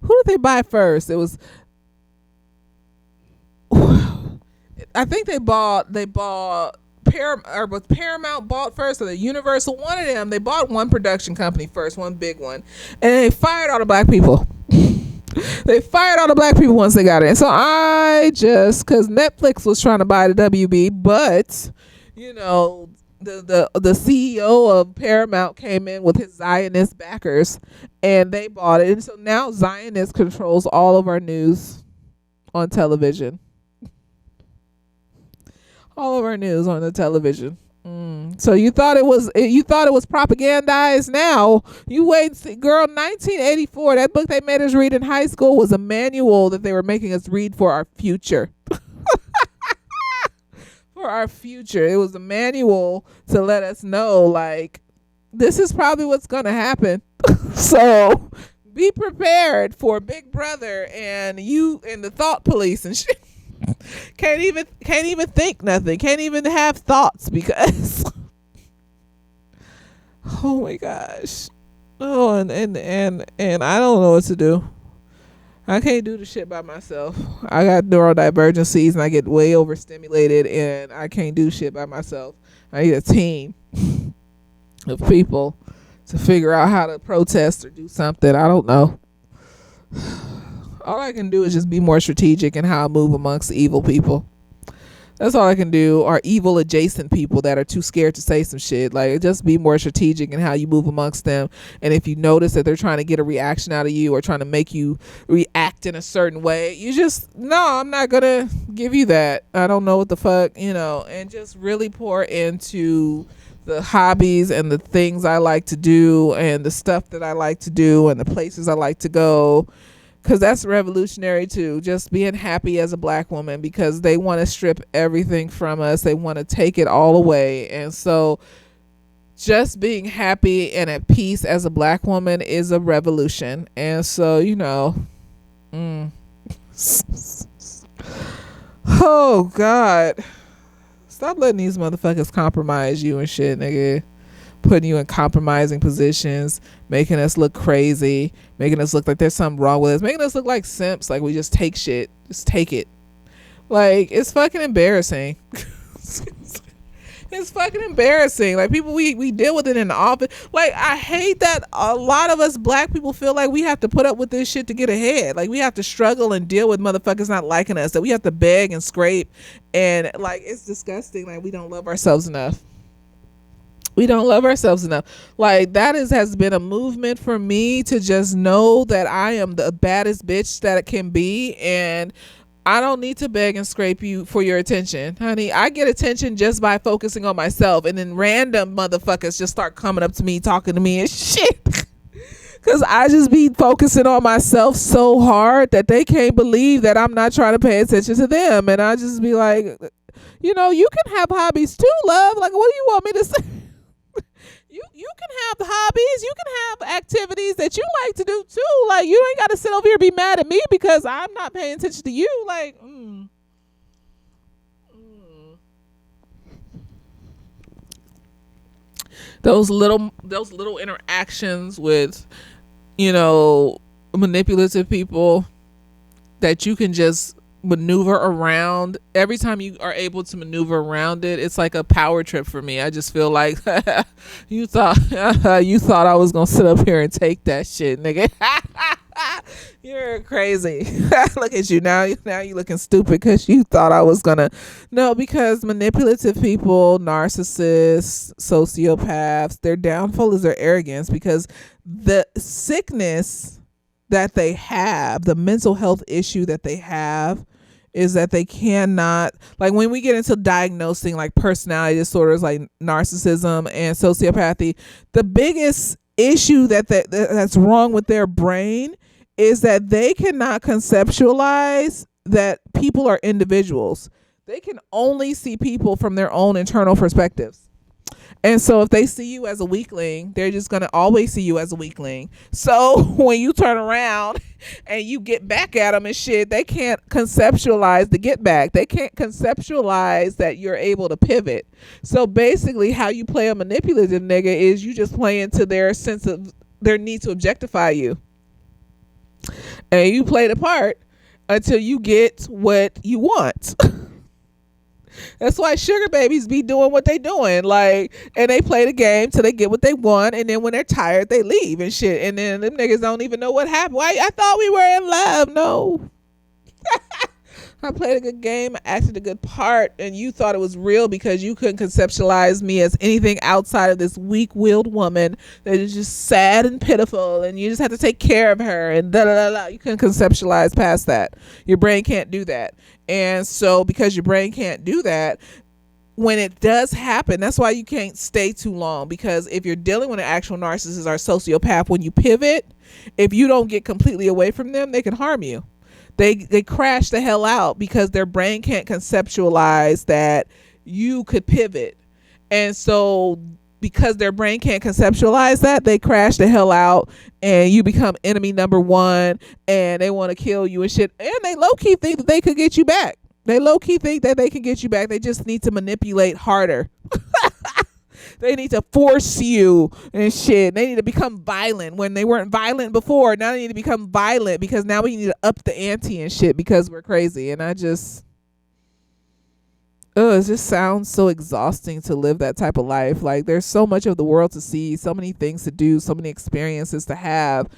Who did they buy first? It was, I think they bought was Paramount bought first, or the Universal? One of them. They bought one production company first, one big one, and they fired all the black people. They fired all the black people once they got it. And so because Netflix was trying to buy the WB, but the CEO of Paramount came in with his Zionist backers, and they bought it. And so now Zionist controls all of our news on television. All of our news on the television. So you thought it was propagandized. Now you wait and see, girl. 1984, that book they made us read in high school was a manual that they were making us read for our future. For our future, it was a manual to let us know, like, this is probably what's gonna happen. So be prepared for Big Brother and the thought police and shit. Can't even think nothing. Can't even have thoughts because oh my gosh. Oh, and I don't know what to do. I can't do the shit by myself. I got neurodivergencies and I get way overstimulated and I can't do shit by myself. I need a team of people to figure out how to protest or do something. I don't know. All I can do is just be more strategic in how I move amongst evil people. That's all I can do. Or evil adjacent people that are too scared to say some shit. Like, just be more strategic in how you move amongst them. And if you notice that they're trying to get a reaction out of you or trying to make you react in a certain way, you just, no, I'm not going to give you that. I don't know what the fuck, and just really pour into the hobbies and the things I like to do and the stuff that I like to do and the places I like to go. Because that's revolutionary too, just being happy as a black woman, because they want to strip everything from us. They want to take it all away. And so just being happy and at peace as a black woman is a revolution. And so, oh God, stop letting these motherfuckers compromise you and shit, nigga. Putting you in compromising positions, making us look crazy, making us look like there's something wrong with us, making us look like simps, like we just take shit. Just take it. Like, it's fucking embarrassing. It's fucking embarrassing. Like, people, we deal with it in the office. Like, I hate that a lot of us black people feel like we have to put up with this shit to get ahead. Like, we have to struggle and deal with motherfuckers not liking us, that we have to beg and scrape. And, like, it's disgusting. Like, we don't love ourselves enough. We don't love ourselves enough. Like, that has been a movement for me to just know that I am the baddest bitch that it can be, and I don't need to beg and scrape you for your attention, honey. I get attention just by focusing on myself, and then random motherfuckers just start coming up to me, talking to me and shit. Because I just be focusing on myself so hard that they can't believe that I'm not trying to pay attention to them. And I just be like, you can have hobbies too, love. Like, what do you want me to say? You can have hobbies, you can have activities that you like to do too. Like, you ain't got to sit over here and be mad at me because I'm not paying attention to you. Like, those little interactions with, manipulative people that you can just maneuver around. Every time you are able to maneuver around it, it's like a power trip for me. I just feel like you thought I was gonna sit up here and take that shit, nigga. You're crazy. Look at you now. Now you looking stupid because you thought I was gonna. No, because manipulative people, narcissists, sociopaths, their downfall is their arrogance, because the sickness that they have, the mental health issue that they have, is that they cannot, like, when we get into diagnosing like personality disorders like narcissism and sociopathy, the biggest issue that's wrong with their brain is that they cannot conceptualize that people are individuals. They can only see people from their own internal perspectives. And so if they see you as a weakling, they're just going to always see you as a weakling. So when you turn around and you get back at them and shit, they can't conceptualize the get back. They can't conceptualize that you're able to pivot. So basically how you play a manipulative nigga is you just play into their sense of their need to objectify you. And you play the part until you get what you want. That's why sugar babies be doing what they doing, like, and they play the game till they get what they want, and then when they're tired, they leave and shit, and then them niggas don't even know what happened. Why? I thought we were in love. No. I played a good game, I acted a good part, and you thought it was real because you couldn't conceptualize me as anything outside of this weak-willed woman that is just sad and pitiful, and you just have to take care of her, and da-da-da-da. You couldn't conceptualize past that. Your brain can't do that. And so because your brain can't do that, when it does happen, that's why you can't stay too long, because if you're dealing with an actual narcissist or sociopath, when you pivot, if you don't get completely away from them, they can harm you. They crash the hell out because their brain can't conceptualize that you could pivot. And so because their brain can't conceptualize that, they crash the hell out and you become enemy number one, and they want to kill you and shit. And they low-key think that they could get you back. They low-key think that they can get you back. They just need to manipulate harder. They need to force you and shit. They need to become violent when they weren't violent before. Now they need to become violent because now we need to up the ante and shit because we're crazy. And it just sounds so exhausting to live that type of life. Like, there's so much of the world to see, so many things to do, so many experiences to have.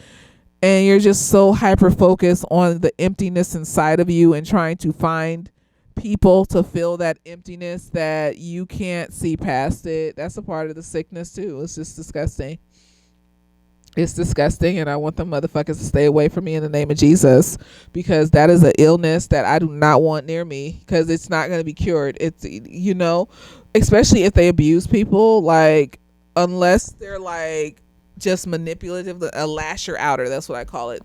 And you're just so hyper focused on the emptiness inside of you and trying to find people to fill that emptiness that you can't see past it. That's a part of the sickness too. It's just disgusting. It's disgusting, and I want them motherfuckers to stay away from me in the name of Jesus, because that is an illness that I do not want near me, because it's not going to be cured. It's, you know, especially if they abuse people, like, unless they're like just manipulative, a lasher outer, that's what I call it.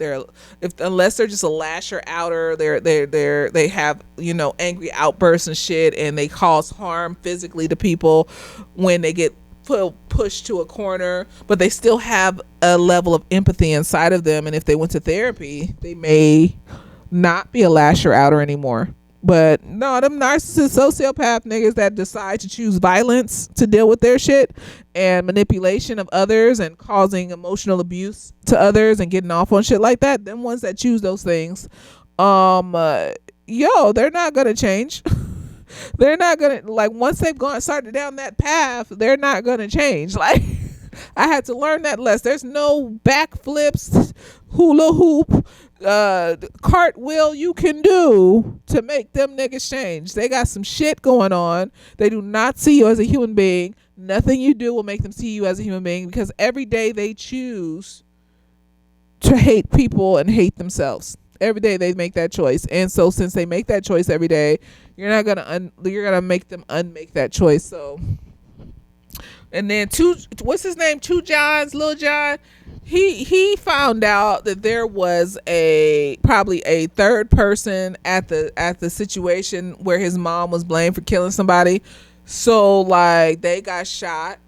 Unless they're just a lasher outer, they have, you know, angry outbursts and shit, and they cause harm physically to people when they get pushed to a corner, but they still have a level of empathy inside of them, and if they went to therapy, they may not be a lasher outer anymore. But no, them narcissist sociopath niggas that decide to choose violence to deal with their shit and manipulation of others and causing emotional abuse to others and getting off on shit like that, them ones that choose those things, they're not gonna change. They're not gonna, like, once they've started down that path, they're not gonna change. Like, I had to learn that lesson. There's no backflips, hula hoop, cartwheel you can do to make them niggas change. They got some shit going on. They do not see you as a human being. Nothing you do will make them see you as a human being, because every day they choose to hate people and hate themselves. Every day they make that choice. And so since they make that choice every day, you're gonna make them unmake that choice. So, and then what's his name? Lil John. He found out that there was probably a third person at the situation where his mom was blamed for killing somebody. So, like, they got shot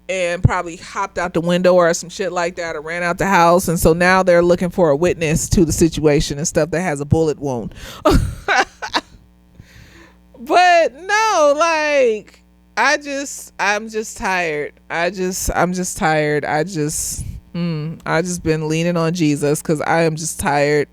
and probably hopped out the window or some shit like that, or ran out the house, and so now they're looking for a witness to the situation and stuff that has a bullet wound. But no, like, I'm just tired. I just been leaning on Jesus, because I am just tired.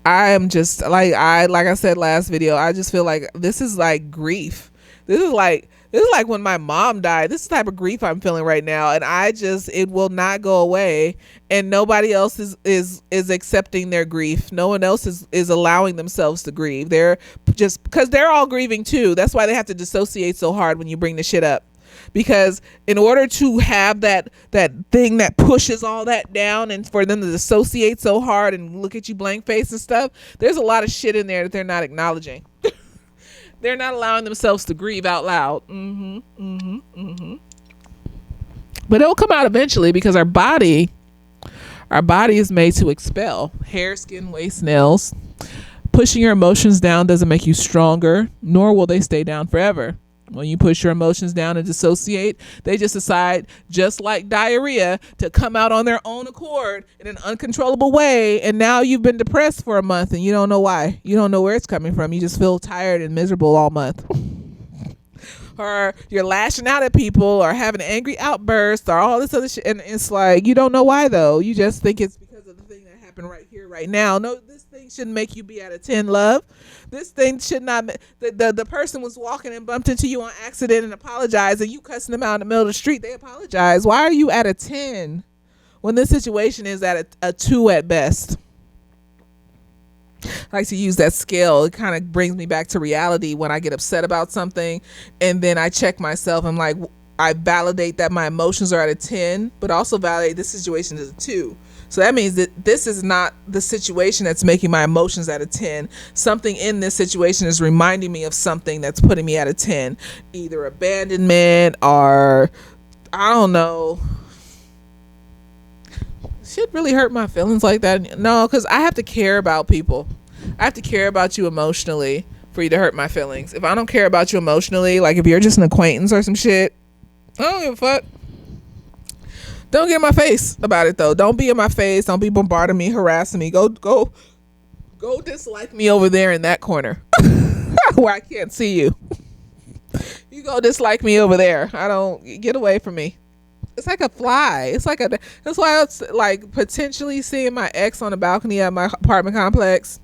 I am just like I said last video, I just feel like this is like grief. This is like This is like when my mom died. This is the type of grief I'm feeling right now, and it will not go away. And nobody else is accepting their grief. No one else is allowing themselves to grieve. They're just, because they're all grieving too. That's why they have to dissociate so hard when you bring the shit up. Because in order to have that thing that pushes all that down, and for them to dissociate so hard and look at you blank face and stuff, there's a lot of shit in there that they're not acknowledging. They're not allowing themselves to grieve out loud. But it'll come out eventually, because our body is made to expel. Hair, skin, waist, nails. Pushing your emotions down doesn't make you stronger, nor will they stay down forever. When you push your emotions down and dissociate, they just decide, just like diarrhea, to come out on their own accord in an uncontrollable way. And now you've been depressed for a month and you don't know why. You don't know where it's coming from. You just feel tired and miserable all month. Or you're lashing out at people, or having an angry outburst, or all this other shit. And it's like, you don't know why though. You just think it's because of the thing that happened right here, right now. No, this thing shouldn't make you be at a 10, love. This thing should not. The person was walking and bumped into you on accident and apologized, and you cussing them out in the middle of the street. They apologize. Why are you at a 10 when this situation is at a 2 at best? I like to use that scale. It kind of brings me back to reality when I get upset about something, and then I check myself. I'm like, I validate that my emotions are at a 10, but also validate this situation is a 2. So that means that this is not the situation that's making my emotions at a 10. Something in this situation is reminding me of something that's putting me at a 10. Either abandonment, or I don't know. Shit really hurt my feelings like that. No, because I have to care about people. I have to care about you emotionally for you to hurt my feelings. If I don't care about you emotionally, like if you're just an acquaintance or some shit, I don't give a fuck. Don't get in my face about it though. Don't be in my face. Don't be bombarding me, harassing me. Go dislike me over there in that corner where I can't see you. You go dislike me over there. I don't, get away from me. It's like a fly. That's why I was like potentially seeing my ex on the balcony at my apartment complex.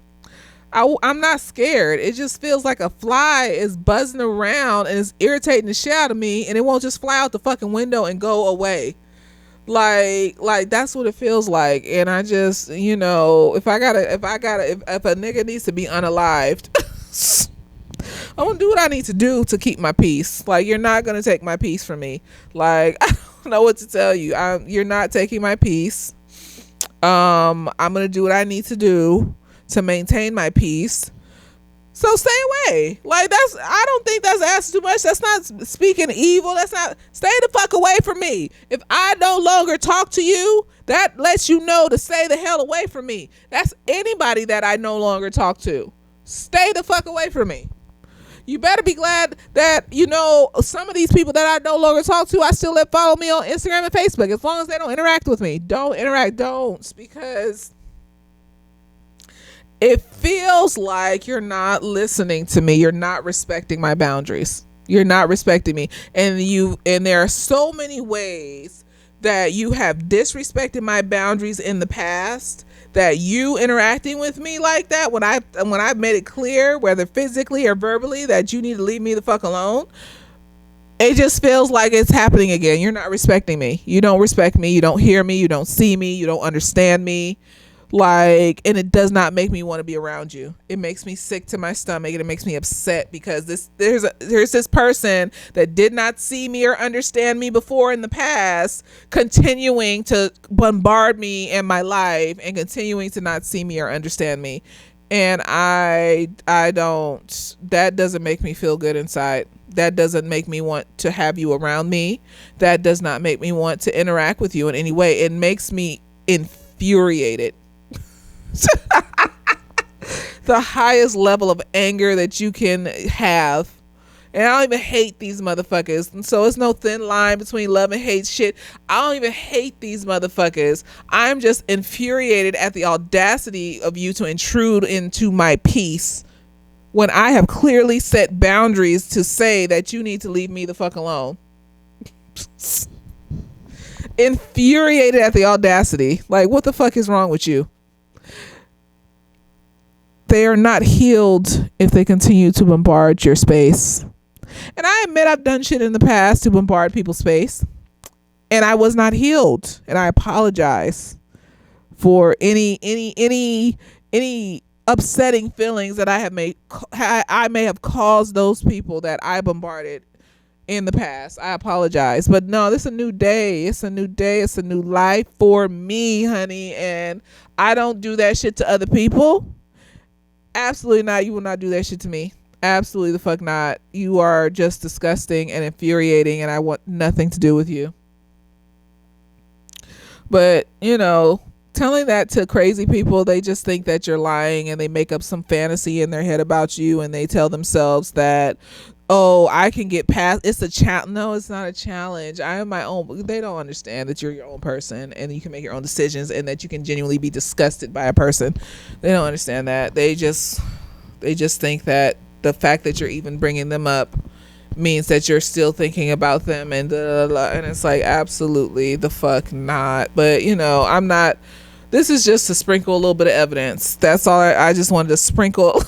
I'm not scared. It just feels like a fly is buzzing around and is irritating the shit out of me, and it won't just fly out the fucking window and go away. Like that's what it feels like. And I just, if a nigga needs to be unalived, I'm gonna do what I need to do to keep my peace. Like, you're not gonna take my peace from me. Like, I don't know what to tell you. You're not taking my peace. I'm gonna do what I need to do to maintain my peace. So stay away. Like, I don't think that's asking too much. That's not speaking evil. That's not, stay the fuck away from me. If I no longer talk to you, that lets you know to stay the hell away from me. That's anybody that I no longer talk to. Stay the fuck away from me. You better be glad that, some of these people that I no longer talk to, I still let follow me on Instagram and Facebook. As long as they don't interact with me. Don't interact. Don't. Because it feels like you're not listening to me. You're not respecting my boundaries. You're not respecting me. And there are so many ways that you have disrespected my boundaries in the past, that you interacting with me like that, when I've made it clear, whether physically or verbally, that you need to leave me the fuck alone, it just feels like it's happening again. You're not respecting me. You don't respect me. You don't hear me. You don't see me. You don't understand me. And it does not make me want to be around you. It makes me sick to my stomach, and it makes me upset, because there's this person that did not see me or understand me before in the past, continuing to bombard me in my life and continuing to not see me or understand me. And I don't, that doesn't make me feel good inside. That doesn't make me want to have you around me. That does not make me want to interact with you in any way. It makes me infuriated. The highest level of anger that you can have. And I don't even hate these motherfuckers. And so it's no thin line between love and hate shit. I don't even hate these motherfuckers. I'm just infuriated at the audacity of you to intrude into my peace when I have clearly set boundaries to say that you need to leave me the fuck alone. Infuriated at the audacity. Like, what the fuck is wrong with you? They are not healed if they continue to bombard your space. And I admit I've done shit in the past to bombard people's space, and I was not healed, and I apologize for any upsetting feelings that I may have caused those people that I bombarded in the past. I apologize. But no, this is a new day. It's a new day. It's a new life for me, honey. And I don't do that shit to other people. Absolutely not. You will not do that shit to me. Absolutely the fuck not. You are just disgusting and infuriating, and I want nothing to do with you. But, telling that to crazy people, they just think that you're lying, and they make up some fantasy in their head about you, and they tell themselves that, oh, I can get past, it's a challenge. No, it's not a challenge. I am my own. They don't understand that you're your own person and you can make your own decisions, and that you can genuinely be disgusted by a person. They don't understand that. They just think that the fact that you're even bringing them up means that you're still thinking about them, and and it's like, absolutely the fuck not. But I'm not. This is just to sprinkle a little bit of evidence. That's all. I just wanted to sprinkle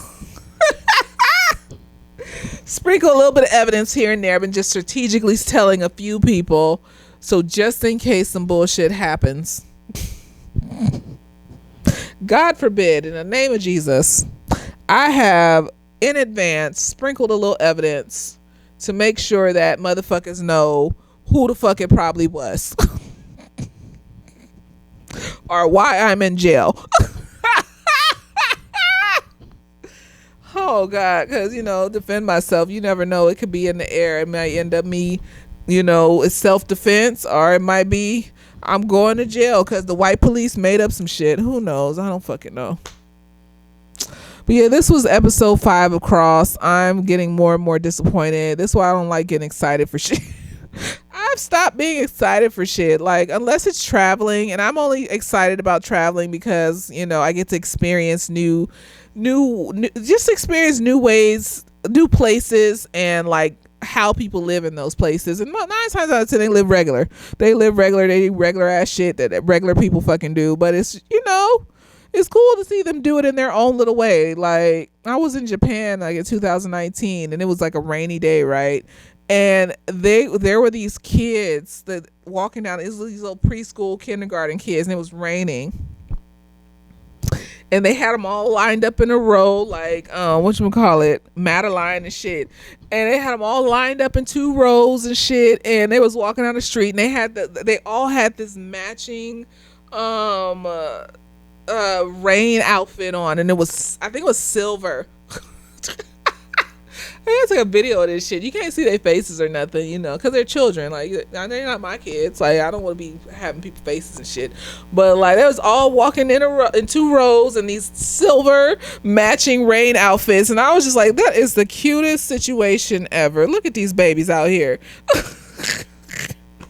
sprinkle a little bit of evidence here and there. I've been just strategically telling a few people, so just in case some bullshit happens, God forbid, in the name of Jesus, I have in advance sprinkled a little evidence to make sure that motherfuckers know who the fuck it probably was or why I'm in jail. Oh God, because defend myself. You never know. It could be in the air. It might end up me, it's self-defense, or it might be I'm going to jail because the white police made up some shit. Who knows? I don't fucking know. But yeah, this was episode 5 of Cross. I'm getting more and more disappointed. This is why I don't like getting excited for shit. I've stopped being excited for shit, like, unless it's traveling, and I'm only excited about traveling because I get to experience new just experience new ways, new places, and like how people live in those places. And 9 times out of 10 they live regular, they do regular ass shit that regular people fucking do. But it's it's cool to see them do it in their own little way. Like, I was in Japan like in 2019, and it was like a rainy day, right? And there were these kids that walking down, these little preschool kindergarten kids, and it was raining, and they had them all lined up in a row, like whatchamacallit, Madeline and shit, and they had them all lined up in 2 rows and shit, and they was walking down the street, and they all had this matching rain outfit on, and I think it was silver. I took a video of this shit. You can't see their faces or nothing, because they're children. Like, they're not my kids. Like, I don't want to be having people's faces and shit. But like, they was all walking in 2 rows in these silver matching rain outfits, and I was just like, that is the cutest situation ever. Look at these babies out here.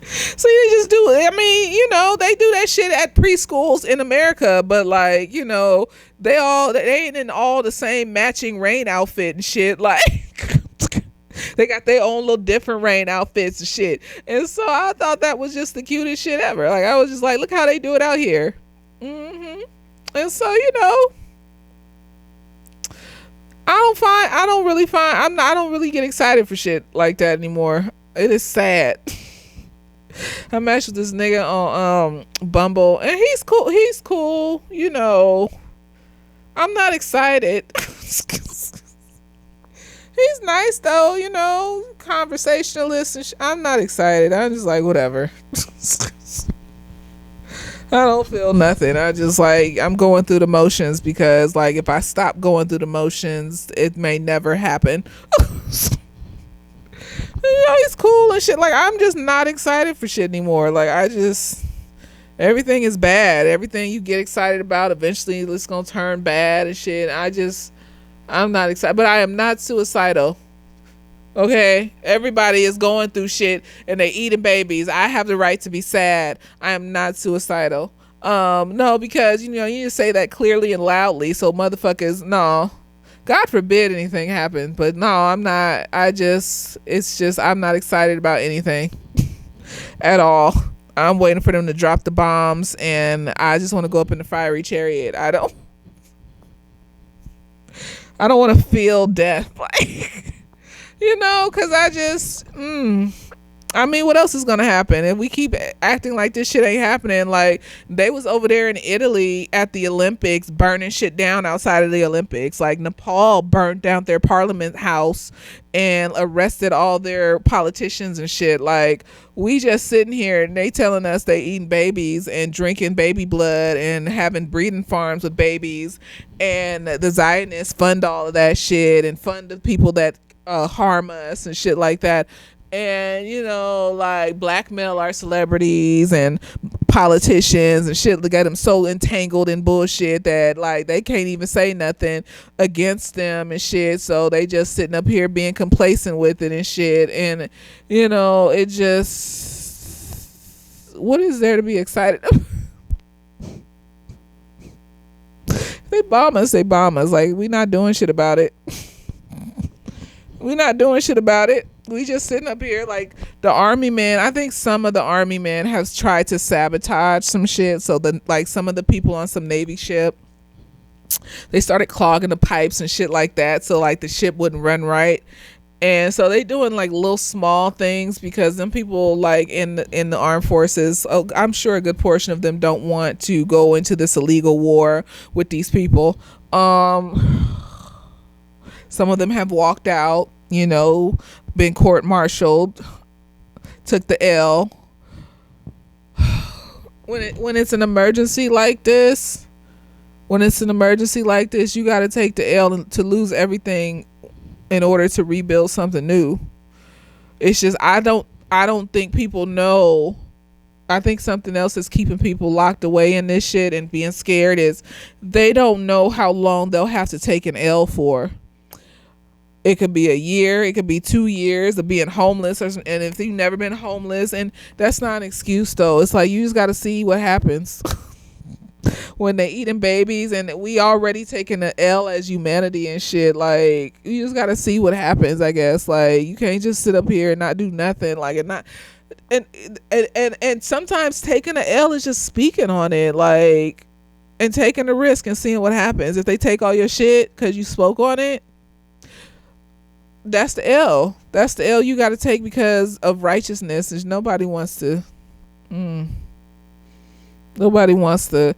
So they just do it. I mean, they do that shit at preschools in America, but like, they ain't in all the same matching rain outfit and shit. Like, they got their own little different rain outfits and shit. And so I thought that was just the cutest shit ever. Like, I was just like, look how they do it out here. And so, I don't really get excited for shit like that anymore. It is sad. I matched with this nigga on Bumble, and he's cool. I'm not excited. He's nice though, conversationalist and I'm not excited. I'm just like, whatever. I don't feel nothing. I just like, I'm going through the motions, because like, if I stop going through the motions, it may never happen. He's cool and shit. Like, I'm just not excited for shit anymore. Like, everything is bad. Everything you get excited about, eventually it's gonna turn bad and shit. I'm not excited, but I am not suicidal. Okay, everybody is going through shit and they eating babies. I have the right to be sad. I am not suicidal. No, because you need to say that clearly and loudly, so motherfuckers, no, God forbid anything happen. But no, I'm not. I'm not excited about anything at all. I'm waiting for them to drop the bombs, and I just want to go up in the fiery chariot. I don't want to feel death. Like, Because I mean, what else is gonna happen if we keep acting like this shit ain't happening? Like, they was over there in Italy at the Olympics burning shit down outside of the Olympics. Like, Nepal burnt down their parliament house and arrested all their politicians and shit. Like, we just sitting here and they telling us they eating babies and drinking baby blood and having breeding farms with babies, and the Zionists fund all of that shit and fund the people that harm us and shit like that, and like, blackmail our celebrities and politicians and shit to get them so entangled in bullshit that, like, they can't even say nothing against them and shit, so they just sitting up here being complacent with it and shit. And it just, what is there to be excited about? They bomb us, like, we not doing shit about it. We not doing shit about it. We just sitting up here like the army man. I think some of the army men have tried to sabotage some shit. So some of the people on some Navy ship, they started clogging the pipes and shit like that, so like the ship wouldn't run right. And so they doing like little small things, because them people, like, in the armed forces, I'm sure a good portion of them don't want to go into this illegal war with these people. Some of them have walked out, been court-martialed, took the L. When it's an emergency like this, you got to take the L to lose everything in order to rebuild something new. It's just, I don't think people know. I think something else is keeping people locked away in this shit and being scared is they don't know how long they'll have to take an L for. It could be a year, it could be 2 years of being homeless, and if you've never been homeless, and that's not an excuse though. It's like, you just got to see what happens when they eating babies, and we already taking the L as humanity and shit. Like, you just got to see what happens, I guess. Like, you can't just sit up here and not do nothing, like, and sometimes taking the L is just speaking on it, like, and taking the risk and seeing what happens. If they take all your shit because you spoke on it, that's the L. That's the L you got to take because of righteousness. Is nobody wants to. Nobody wants to.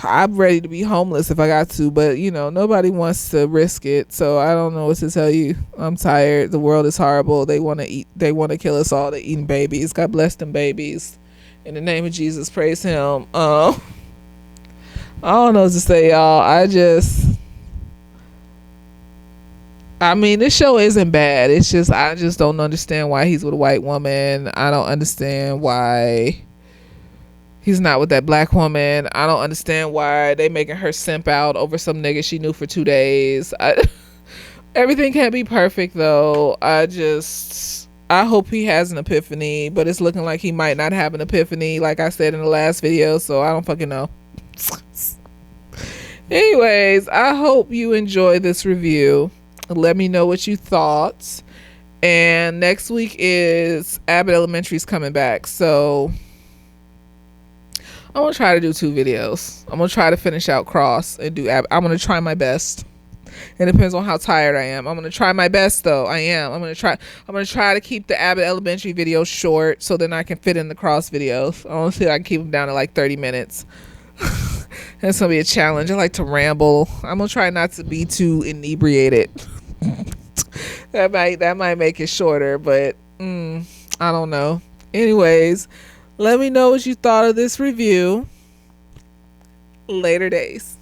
I'm ready to be homeless if I got to, but nobody wants to risk it. So I don't know what to tell you. I'm tired. The world is horrible. They want to eat. They want to kill us all. They're eating babies. God bless them babies. In the name of Jesus, praise Him. I don't know what to say, y'all. I mean, this show isn't bad. It's just, I just don't understand why he's with a white woman. I don't understand why he's not with that black woman. I don't understand why they making her simp out over some nigga she knew for 2 days. Everything can't be perfect though. I hope he has an epiphany, but it's looking like he might not have an epiphany, like I said in the last video, so I don't fucking know. Anyways, I hope you enjoy this review. Let me know what you thought. And next week is Abbott Elementary's coming back, so I'm gonna try to do 2 videos. I'm gonna try to finish out Cross and do Abbott. I'm gonna try my best. It depends on how tired I am. I'm gonna try my best though. I am. I'm gonna try to keep the Abbott Elementary videos short, so then I can fit in the Cross videos. I want to see if I can keep them down to like 30 minutes. That's gonna be a challenge. I like to ramble. I'm gonna try not to be too inebriated. that might make it shorter, but I don't know. Anyways, let me know what you thought of this review. Later days.